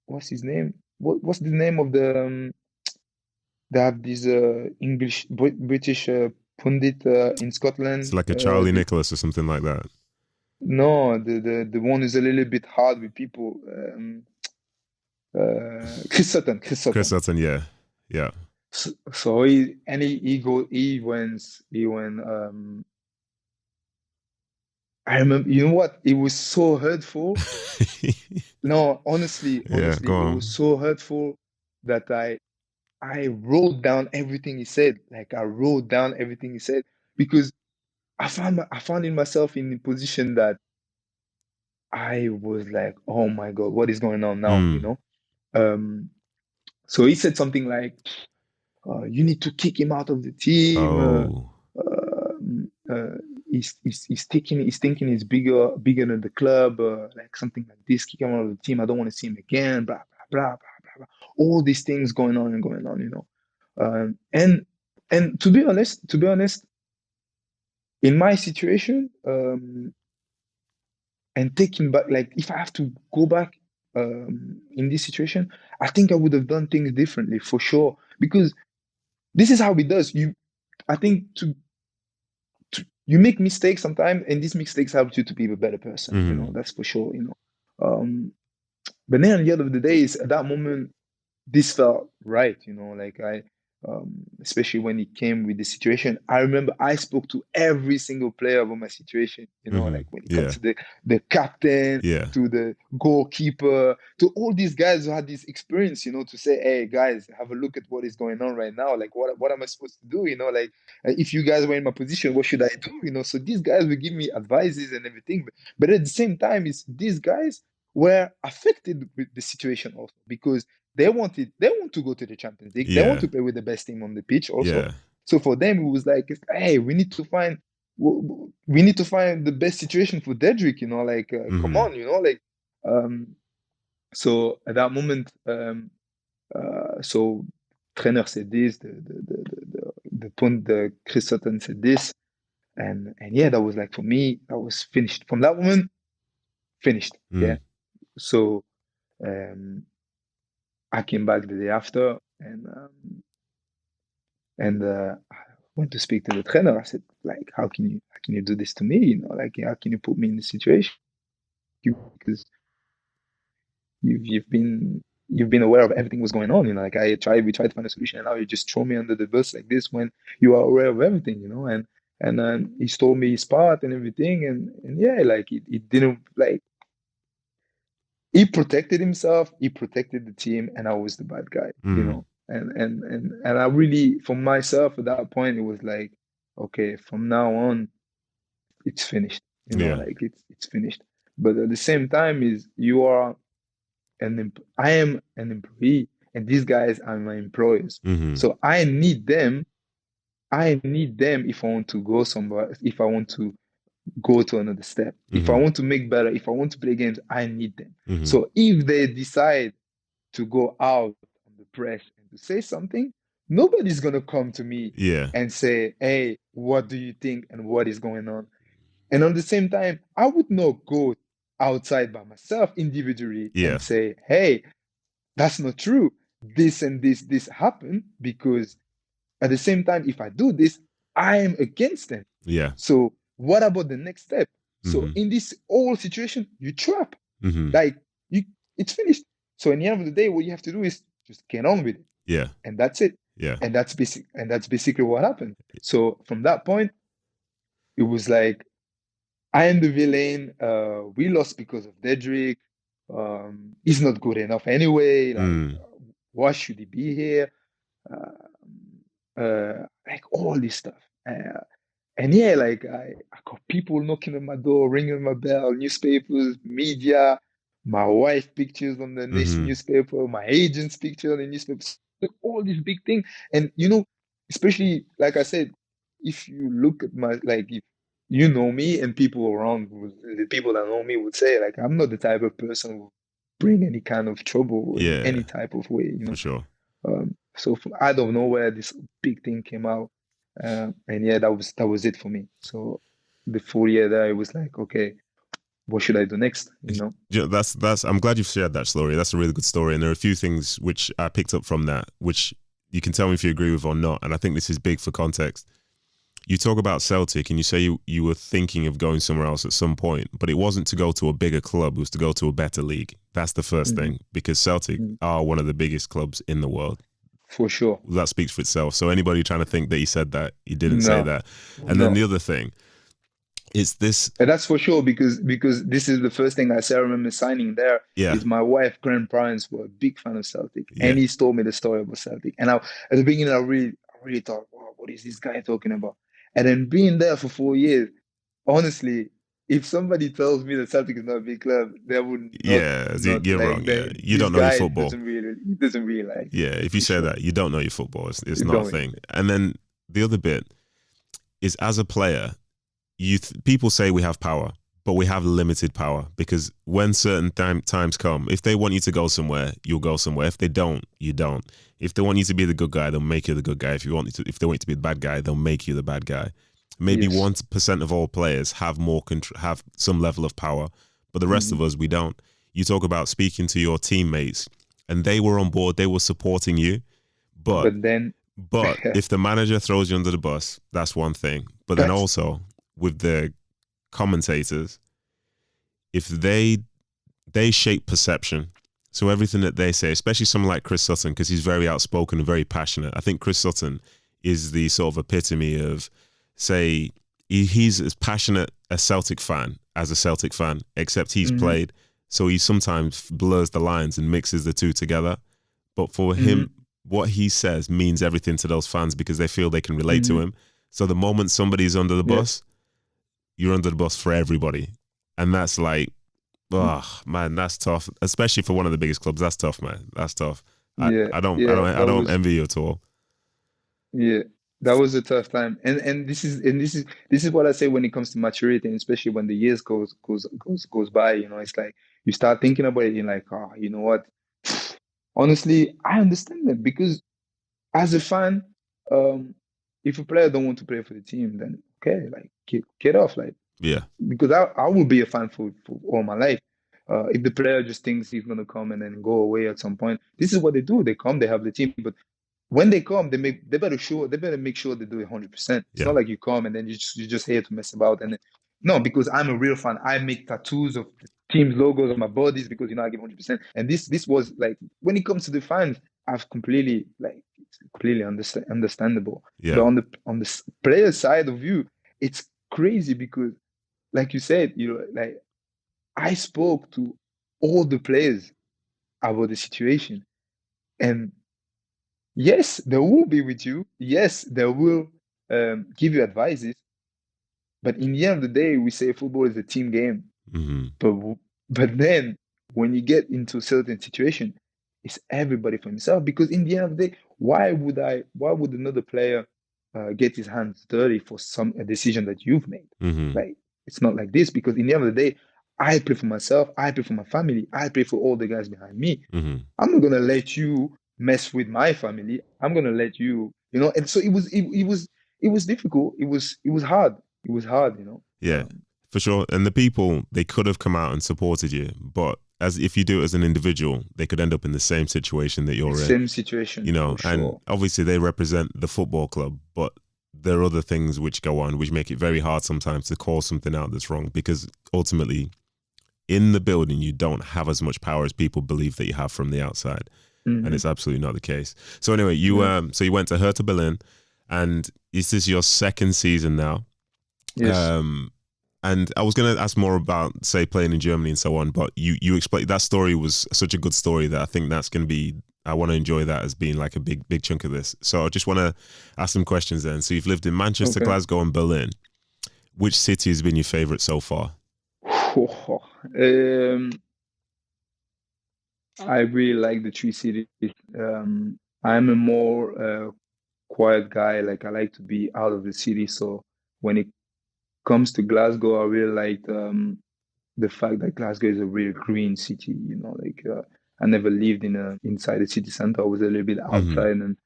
what's his name? What's the name of the? They have this British pundit in Scotland. It's like a Charlie Nicholas or something like that. No, the one who's a little bit hard with people. Chris Sutton. Chris Sutton, yeah. So he went. I remember, you know what? It was so hurtful. No, honestly, it was so hurtful that I wrote down everything he said. Like I wrote down everything he said because I found in myself in a position that I was like, oh my God, what is going on now? You know? So he said something like, you need to kick him out of the team. He's thinking he's bigger than the club, like something like this, kick him out of the team. I don't want to see him again, blah, blah, blah, blah, blah, blah. All these things going on, you know. And to be honest, in my situation, and taking back, like if I have to go back in this situation, I think I would have done things differently for sure. Because this is how it does. I think you make mistakes sometimes, and these mistakes help you to be a better person. You know, that's for sure. You know, but then at the end of the day, is at that moment, this felt right. You know, like especially when it came with the situation. I remember I spoke to every single player about my situation. You know, like when it comes to the captain, to the goalkeeper, to all these guys who had this experience. You know, to say, hey guys, have a look at what is going on right now. Like, what am I supposed to do? You know, like if you guys were in my position, what should I do? You know, so these guys will give me advices and everything. But at the same time, these guys were affected with the situation also because they want to go to the Champions League. They want to play with the best team on the pitch also. So for them, it was like, hey, we need to find the best situation for Dedrick, you know, like, come on, you know, like, so at that moment, so trainer said this, the Chris Sutton said this, and yeah, that was like, for me, that was finished. From that moment, finished. Yeah. So, I came back the day after and I went to speak to the trainer. I said, like, how can you do this to me? You know, like, how can you put me in this situation? Because you've been aware of everything was going on. You know, like we tried to find a solution, and now you just throw me under the bus like this when you are aware of everything. You know, and he told me his part and everything, and yeah, like it didn't like. he protected himself, he protected the team, and I was the bad guy, And I really, for myself at that point, it was like, okay, from now on, it's finished. Yeah. Like it's finished. But at the same time, I am an employee, and these guys are my employers. So I need them. If I want to go somewhere, if I want to go to another step, if I want to make better, if I want to play games, I need them. So if they decide to go out on the press and to say something, nobody's gonna come to me and say, "Hey, what do you think and what is going on?" And at the same time, I would not go outside by myself individually and say, "Hey, that's not true. This and this happened," because at the same time, if I do this, I am against them. Yeah. So what about the next step? So in this whole situation, you trap. Like it's finished. So in the end of the day, what you have to do is just get on with it. Yeah. And that's it. Yeah. And that's basically what happened. So from that point, it was like, I am the villain. We lost because of Dedrick. He's not good enough anyway. Like, why should he be here? Like all this stuff. And yeah, like I got people knocking on my door, ringing my bell, newspapers, media, my wife pictures on the newspaper, my agent's picture on the newspaper, all these big things. And especially like I said, if you look at if you know me and people around, the people that know me would say, like, I'm not the type of person who bring any kind of trouble in any type of way, For sure. So out of nowhere, this big thing came out, and yeah, that was it for me. So the full year there, it was like, okay, what should I do next? Yeah, that's. I'm glad you've shared that story. That's a really good story, and there are a few things which I picked up from that, which you can tell me if you agree with or not. And I think this is big for context. You talk about Celtic, and you say you were thinking of going somewhere else at some point, but it wasn't to go to a bigger club; it was to go to a better league. That's the first thing, because Celtic are one of the biggest clubs in the world. For sure. That speaks for itself. So anybody trying to think that he said that, he didn't say that. And then the other thing is this. And that's for sure, because this is the first thing I say. I remember signing there. Is my wife's grandparents were a big fan of Celtic. And he told me the story about Celtic. And at the beginning, I really thought, wow, what is this guy talking about? And then being there for 4 years, honestly, if somebody tells me that Celtic is not a big club, they wouldn't. You're wrong. You don't know your football. He doesn't really like. Yeah, if you say that, you don't know your football. It's not a thing. And then the other bit is, as a player, people say we have power, but we have limited power, because when certain times come, if they want you to go somewhere, you'll go somewhere. If they don't, you don't. If they want you to be the good guy, they'll make you the good guy. If they want you to be the bad guy, they'll make you the bad guy. Maybe 1% of all players have have some level of power, but the rest of us, we don't. You talk about speaking to your teammates, and they were on board, they were supporting you, but if the manager throws you under the bus, that's one thing. But then also with the commentators, if they shape perception, so everything that they say, especially someone like Chris Sutton, because he's very outspoken and very passionate. I think Chris Sutton is the sort of epitome of, say, he's as passionate a Celtic fan as a Celtic fan, except he's played, so he sometimes blurs the lines and mixes the two together. But for him, what he says means everything to those fans, because they feel they can relate to him. So the moment somebody's under the bus, you're under the bus for everybody. And that's like, oh man, that's tough. Especially for one of the biggest clubs. That's tough, man. That's tough. I don't envy you at all. Yeah. That was a tough time. And this is what I say when it comes to maturity, and especially when the years goes by, it's like you start thinking about it, you're like, oh, you know what? Honestly, I understand that, because as a fan, if a player don't want to play for the team, then okay, like get off, like, because I will be a fan for all my life. If the player just thinks he's gonna come and then go away at some point, this is what they do. They come, they have the team, but when they come, they better make sure they do it 100%. It's not like you come and then you're just here to mess about. And no, because I'm a real fan. I make tattoos of teams' logos on my bodies, because I give 100%. And this was like, when it comes to the fans, it's completely understandable. Yeah. But on the player side of you, it's crazy, because like you said, like, I spoke to all the players about the situation. And yes, they will be with you. Yes, they will give you advices. But in the end of the day, we say football is a team game. Mm-hmm. But then when you get into a certain situation, it's everybody for himself. Because in the end of the day, why would another player get his hands dirty for a decision that you've made? Mm-hmm. Like, it's not like this. Because in the end of the day, I play for myself, I play for my family, I play for all the guys behind me. Mm-hmm. I'm not gonna let you mess with my family. I'm gonna let you, And so it was difficult. It was hard. It was hard, Yeah, for sure. And the people, they could have come out and supported you, but as if you do it as an individual, they could end up in the same situation that you're in. Same situation, for sure. And obviously they represent the football club, but there are other things which go on, which make it very hard sometimes to call something out that's wrong, because ultimately in the building, you don't have as much power as people believe that you have from the outside. Mm-hmm. And it's absolutely not the case. So anyway, you went to Hertha Berlin, and this is your second season now. Yes. And I was going to ask more about, say, playing in Germany and so on, but you explained that story was such a good story that I think that's going to be, I want to enjoy that as being like a big chunk of this. So I just want to ask some questions then. So you've lived in Manchester, Glasgow, and Berlin. Which city has been your favorite so far? I really like the three cities. I'm a more quiet guy. Like, I like to be out of the city. So when it comes to Glasgow, I really like the fact that Glasgow is a real green city. I never lived inside the city center. I was a little bit outside, and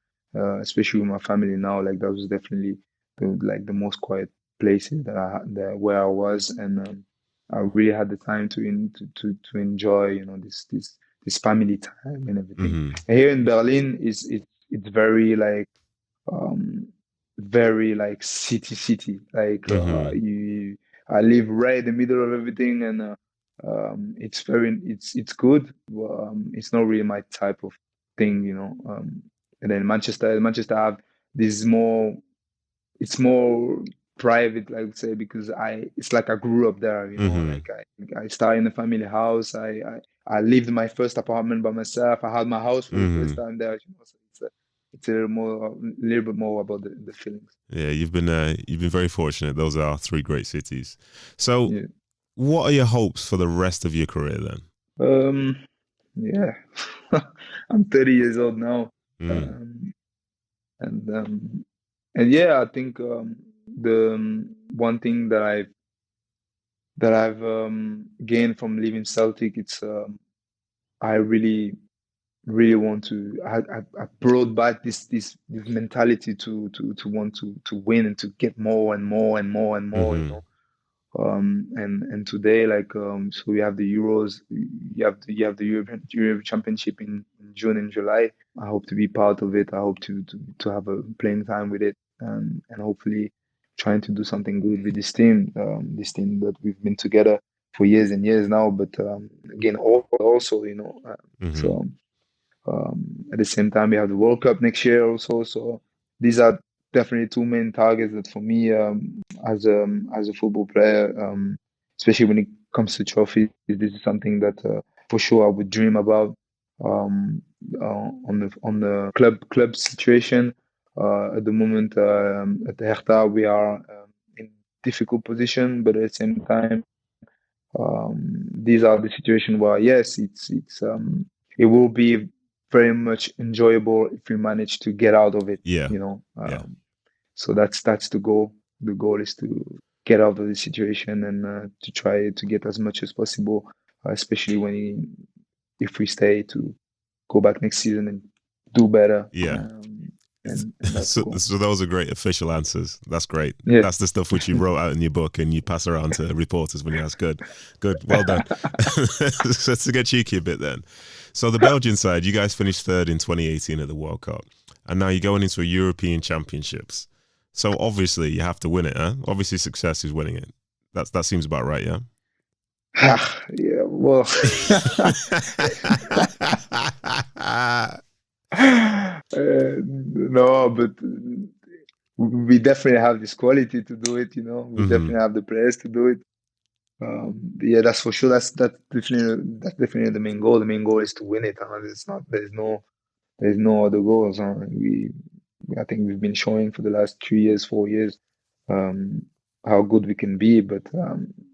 especially with my family now, like that was definitely the most quiet places where I was, and I really had the time to enjoy, this family time and everything. Mm-hmm. And here in Berlin, it's very like very like city. Like I live right in the middle of everything, and it's good. It's not really my type of thing. And then Manchester have this more. It's more private, I would say, because it's like I grew up there. Like I started in a family house. I lived my first apartment by myself. I had my house for the first time there. So it's a little bit more about the feelings. Yeah, you've been very fortunate. Those are 3 great cities. So, what are your hopes for the rest of your career then? Yeah, I'm 30 years old now, and yeah, I think the one thing that I've gained from leaving Celtic, it's I really want to. I brought back this mentality to want to win and to get more and more and more and more. And today, like so we have the Euros, you have the European Championship in June and July. I hope to be part of it. I hope to have a playing time with it, and hopefully trying to do something good with this team that we've been together for years and years now. But again, also, so at the same time, we have the World Cup next year also. So these are definitely 2 main targets that for me, as a football player, especially when it comes to trophies, this is something that for sure I would dream about. On the club situation, at the moment at the Hertha, we are in difficult position, but at the same time, these are the situation where yes, it will be very much enjoyable if we manage to get out of it. So that's the goal. The goal is to get out of the situation and to try to get as much as possible, especially if we stay, to go back next season and do better. And that's so, cool. So those are great official answers. That's great. Yeah. That's the stuff which you wrote out in your book and you pass around to reporters when you ask. Good. Well done. So to get cheeky a bit then. So the Belgian side, you guys finished 3rd in 2018 at the World Cup. And now you're going into a European Championships. So obviously you have to win it, huh? Obviously success is winning it. That seems about right, yeah? Yeah, well... no, but we definitely have this quality to do it. We definitely have the players to do it. Yeah, that's for sure. That's definitely the main goal. The main goal is to win it. It's not. There's no other goals. I think we've been showing for the last 3 years, 4 years, how good we can be. But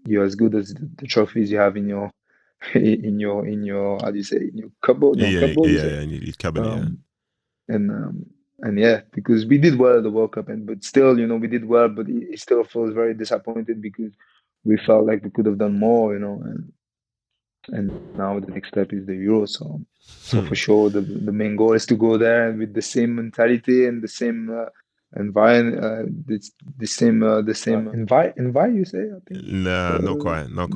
you're as good as the trophies you have in your how do you say, in your cupboard? No, cupboard. Yeah, in your cabinet. And yeah, because we did well at the World Cup, but still, we did well, but he still feels very disappointed because we felt like we could have done more, and now the next step is the Euro. So for sure, the main goal is to go there with the same mentality and the same environment, the same environment. You say? I think. Nah, not quite. No.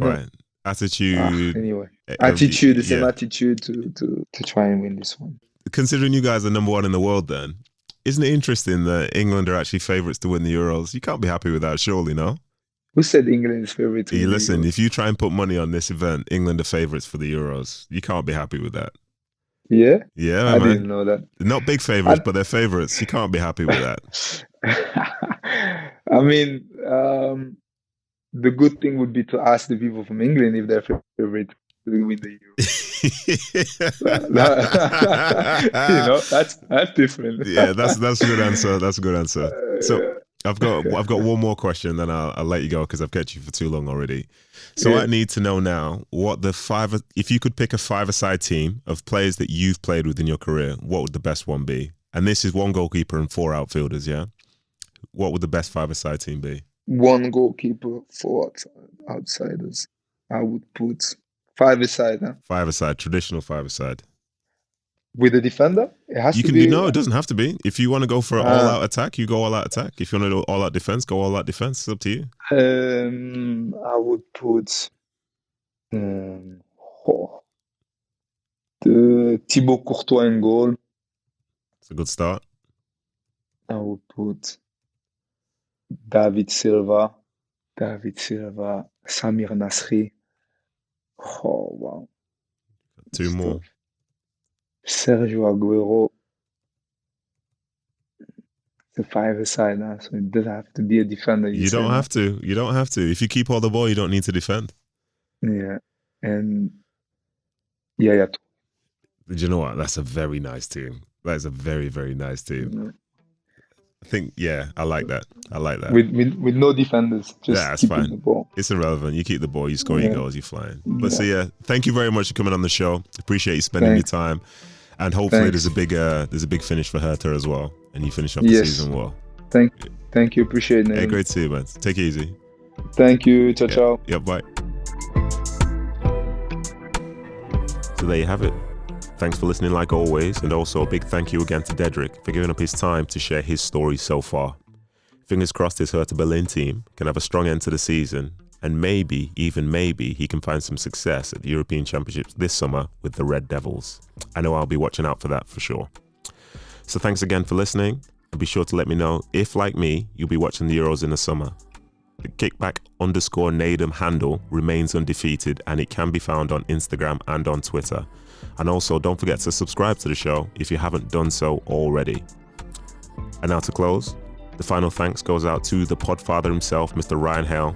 Attitude. Anyway, attitude, the same attitude to try and win this one. Considering you guys are number one in the world, then isn't it interesting that England are actually favourites to win the Euros? You can't be happy with that, surely, no? Who said England is favourite to win the Listen, Euros? if you try and put money on this event, England are favourites for the Euros. You can't be happy with that. Yeah? Yeah, I man. didn't know that. They're not big favourites, but they're favourites. You can't be happy with that. I mean, the good thing would be to ask the people from England if they're favourite to win the Euro. That's different. Yeah, that's a good answer. That's a good answer. So I've got one more question, then I'll let you go because I've kept you for too long already. So I need to know now if you could pick a five-a-side team of players that you've played with in your career, what would the best one be? And this is 1 goalkeeper and 4 outfielders, yeah? What would the best five-a-side team be? 1 goalkeeper, 4 outsiders. I would put 5-a-side. Huh? 5-a-side, traditional 5-a-side. With a defender? It has to be. No, it doesn't have to be. If you want to go for an all-out attack, you go all-out attack. If you want to do all-out defense, go all-out defense. It's up to you. I would put Thibaut Courtois in goal. It's a good start. I would put David Silva, Samir Nasri. Oh, wow. 2 more. Sergio Aguero. It's a 5-a-side, so it doesn't have to be a defender. You don't have to. You don't have to. If you keep all the ball, you don't need to defend. Yeah. And yeah. Do you know what? That's a very nice team. That is a very, very nice team. Mm-hmm. I think, I like that. With no defenders, just that's keeping fine. the ball. It's irrelevant. You keep the ball, you score your goals, you're flying. But thank you very much for coming on the show. Appreciate you spending your time. And hopefully there's a big finish for Hertha as well. And you finish off the season well. Thank you. Appreciate it. Hey, great to see you, man. Take it easy. Thank you. Ciao, ciao. Yeah, bye. So there you have it. Thanks for listening like always, and also a big thank you again to Dedrick for giving up his time to share his story so far. Fingers crossed his Hertha Berlin team can have a strong end to the season, and maybe he can find some success at the European Championships this summer with the Red Devils. I know I'll be watching out for that for sure. So thanks again for listening, and be sure to let me know if, like me, you'll be watching the Euros in the summer. The kickback_Nadum handle remains undefeated, and it can be found on Instagram and on Twitter. And also, don't forget to subscribe to the show if you haven't done so already. And now to close, the final thanks goes out to the podfather himself, Mr. Ryan Hale,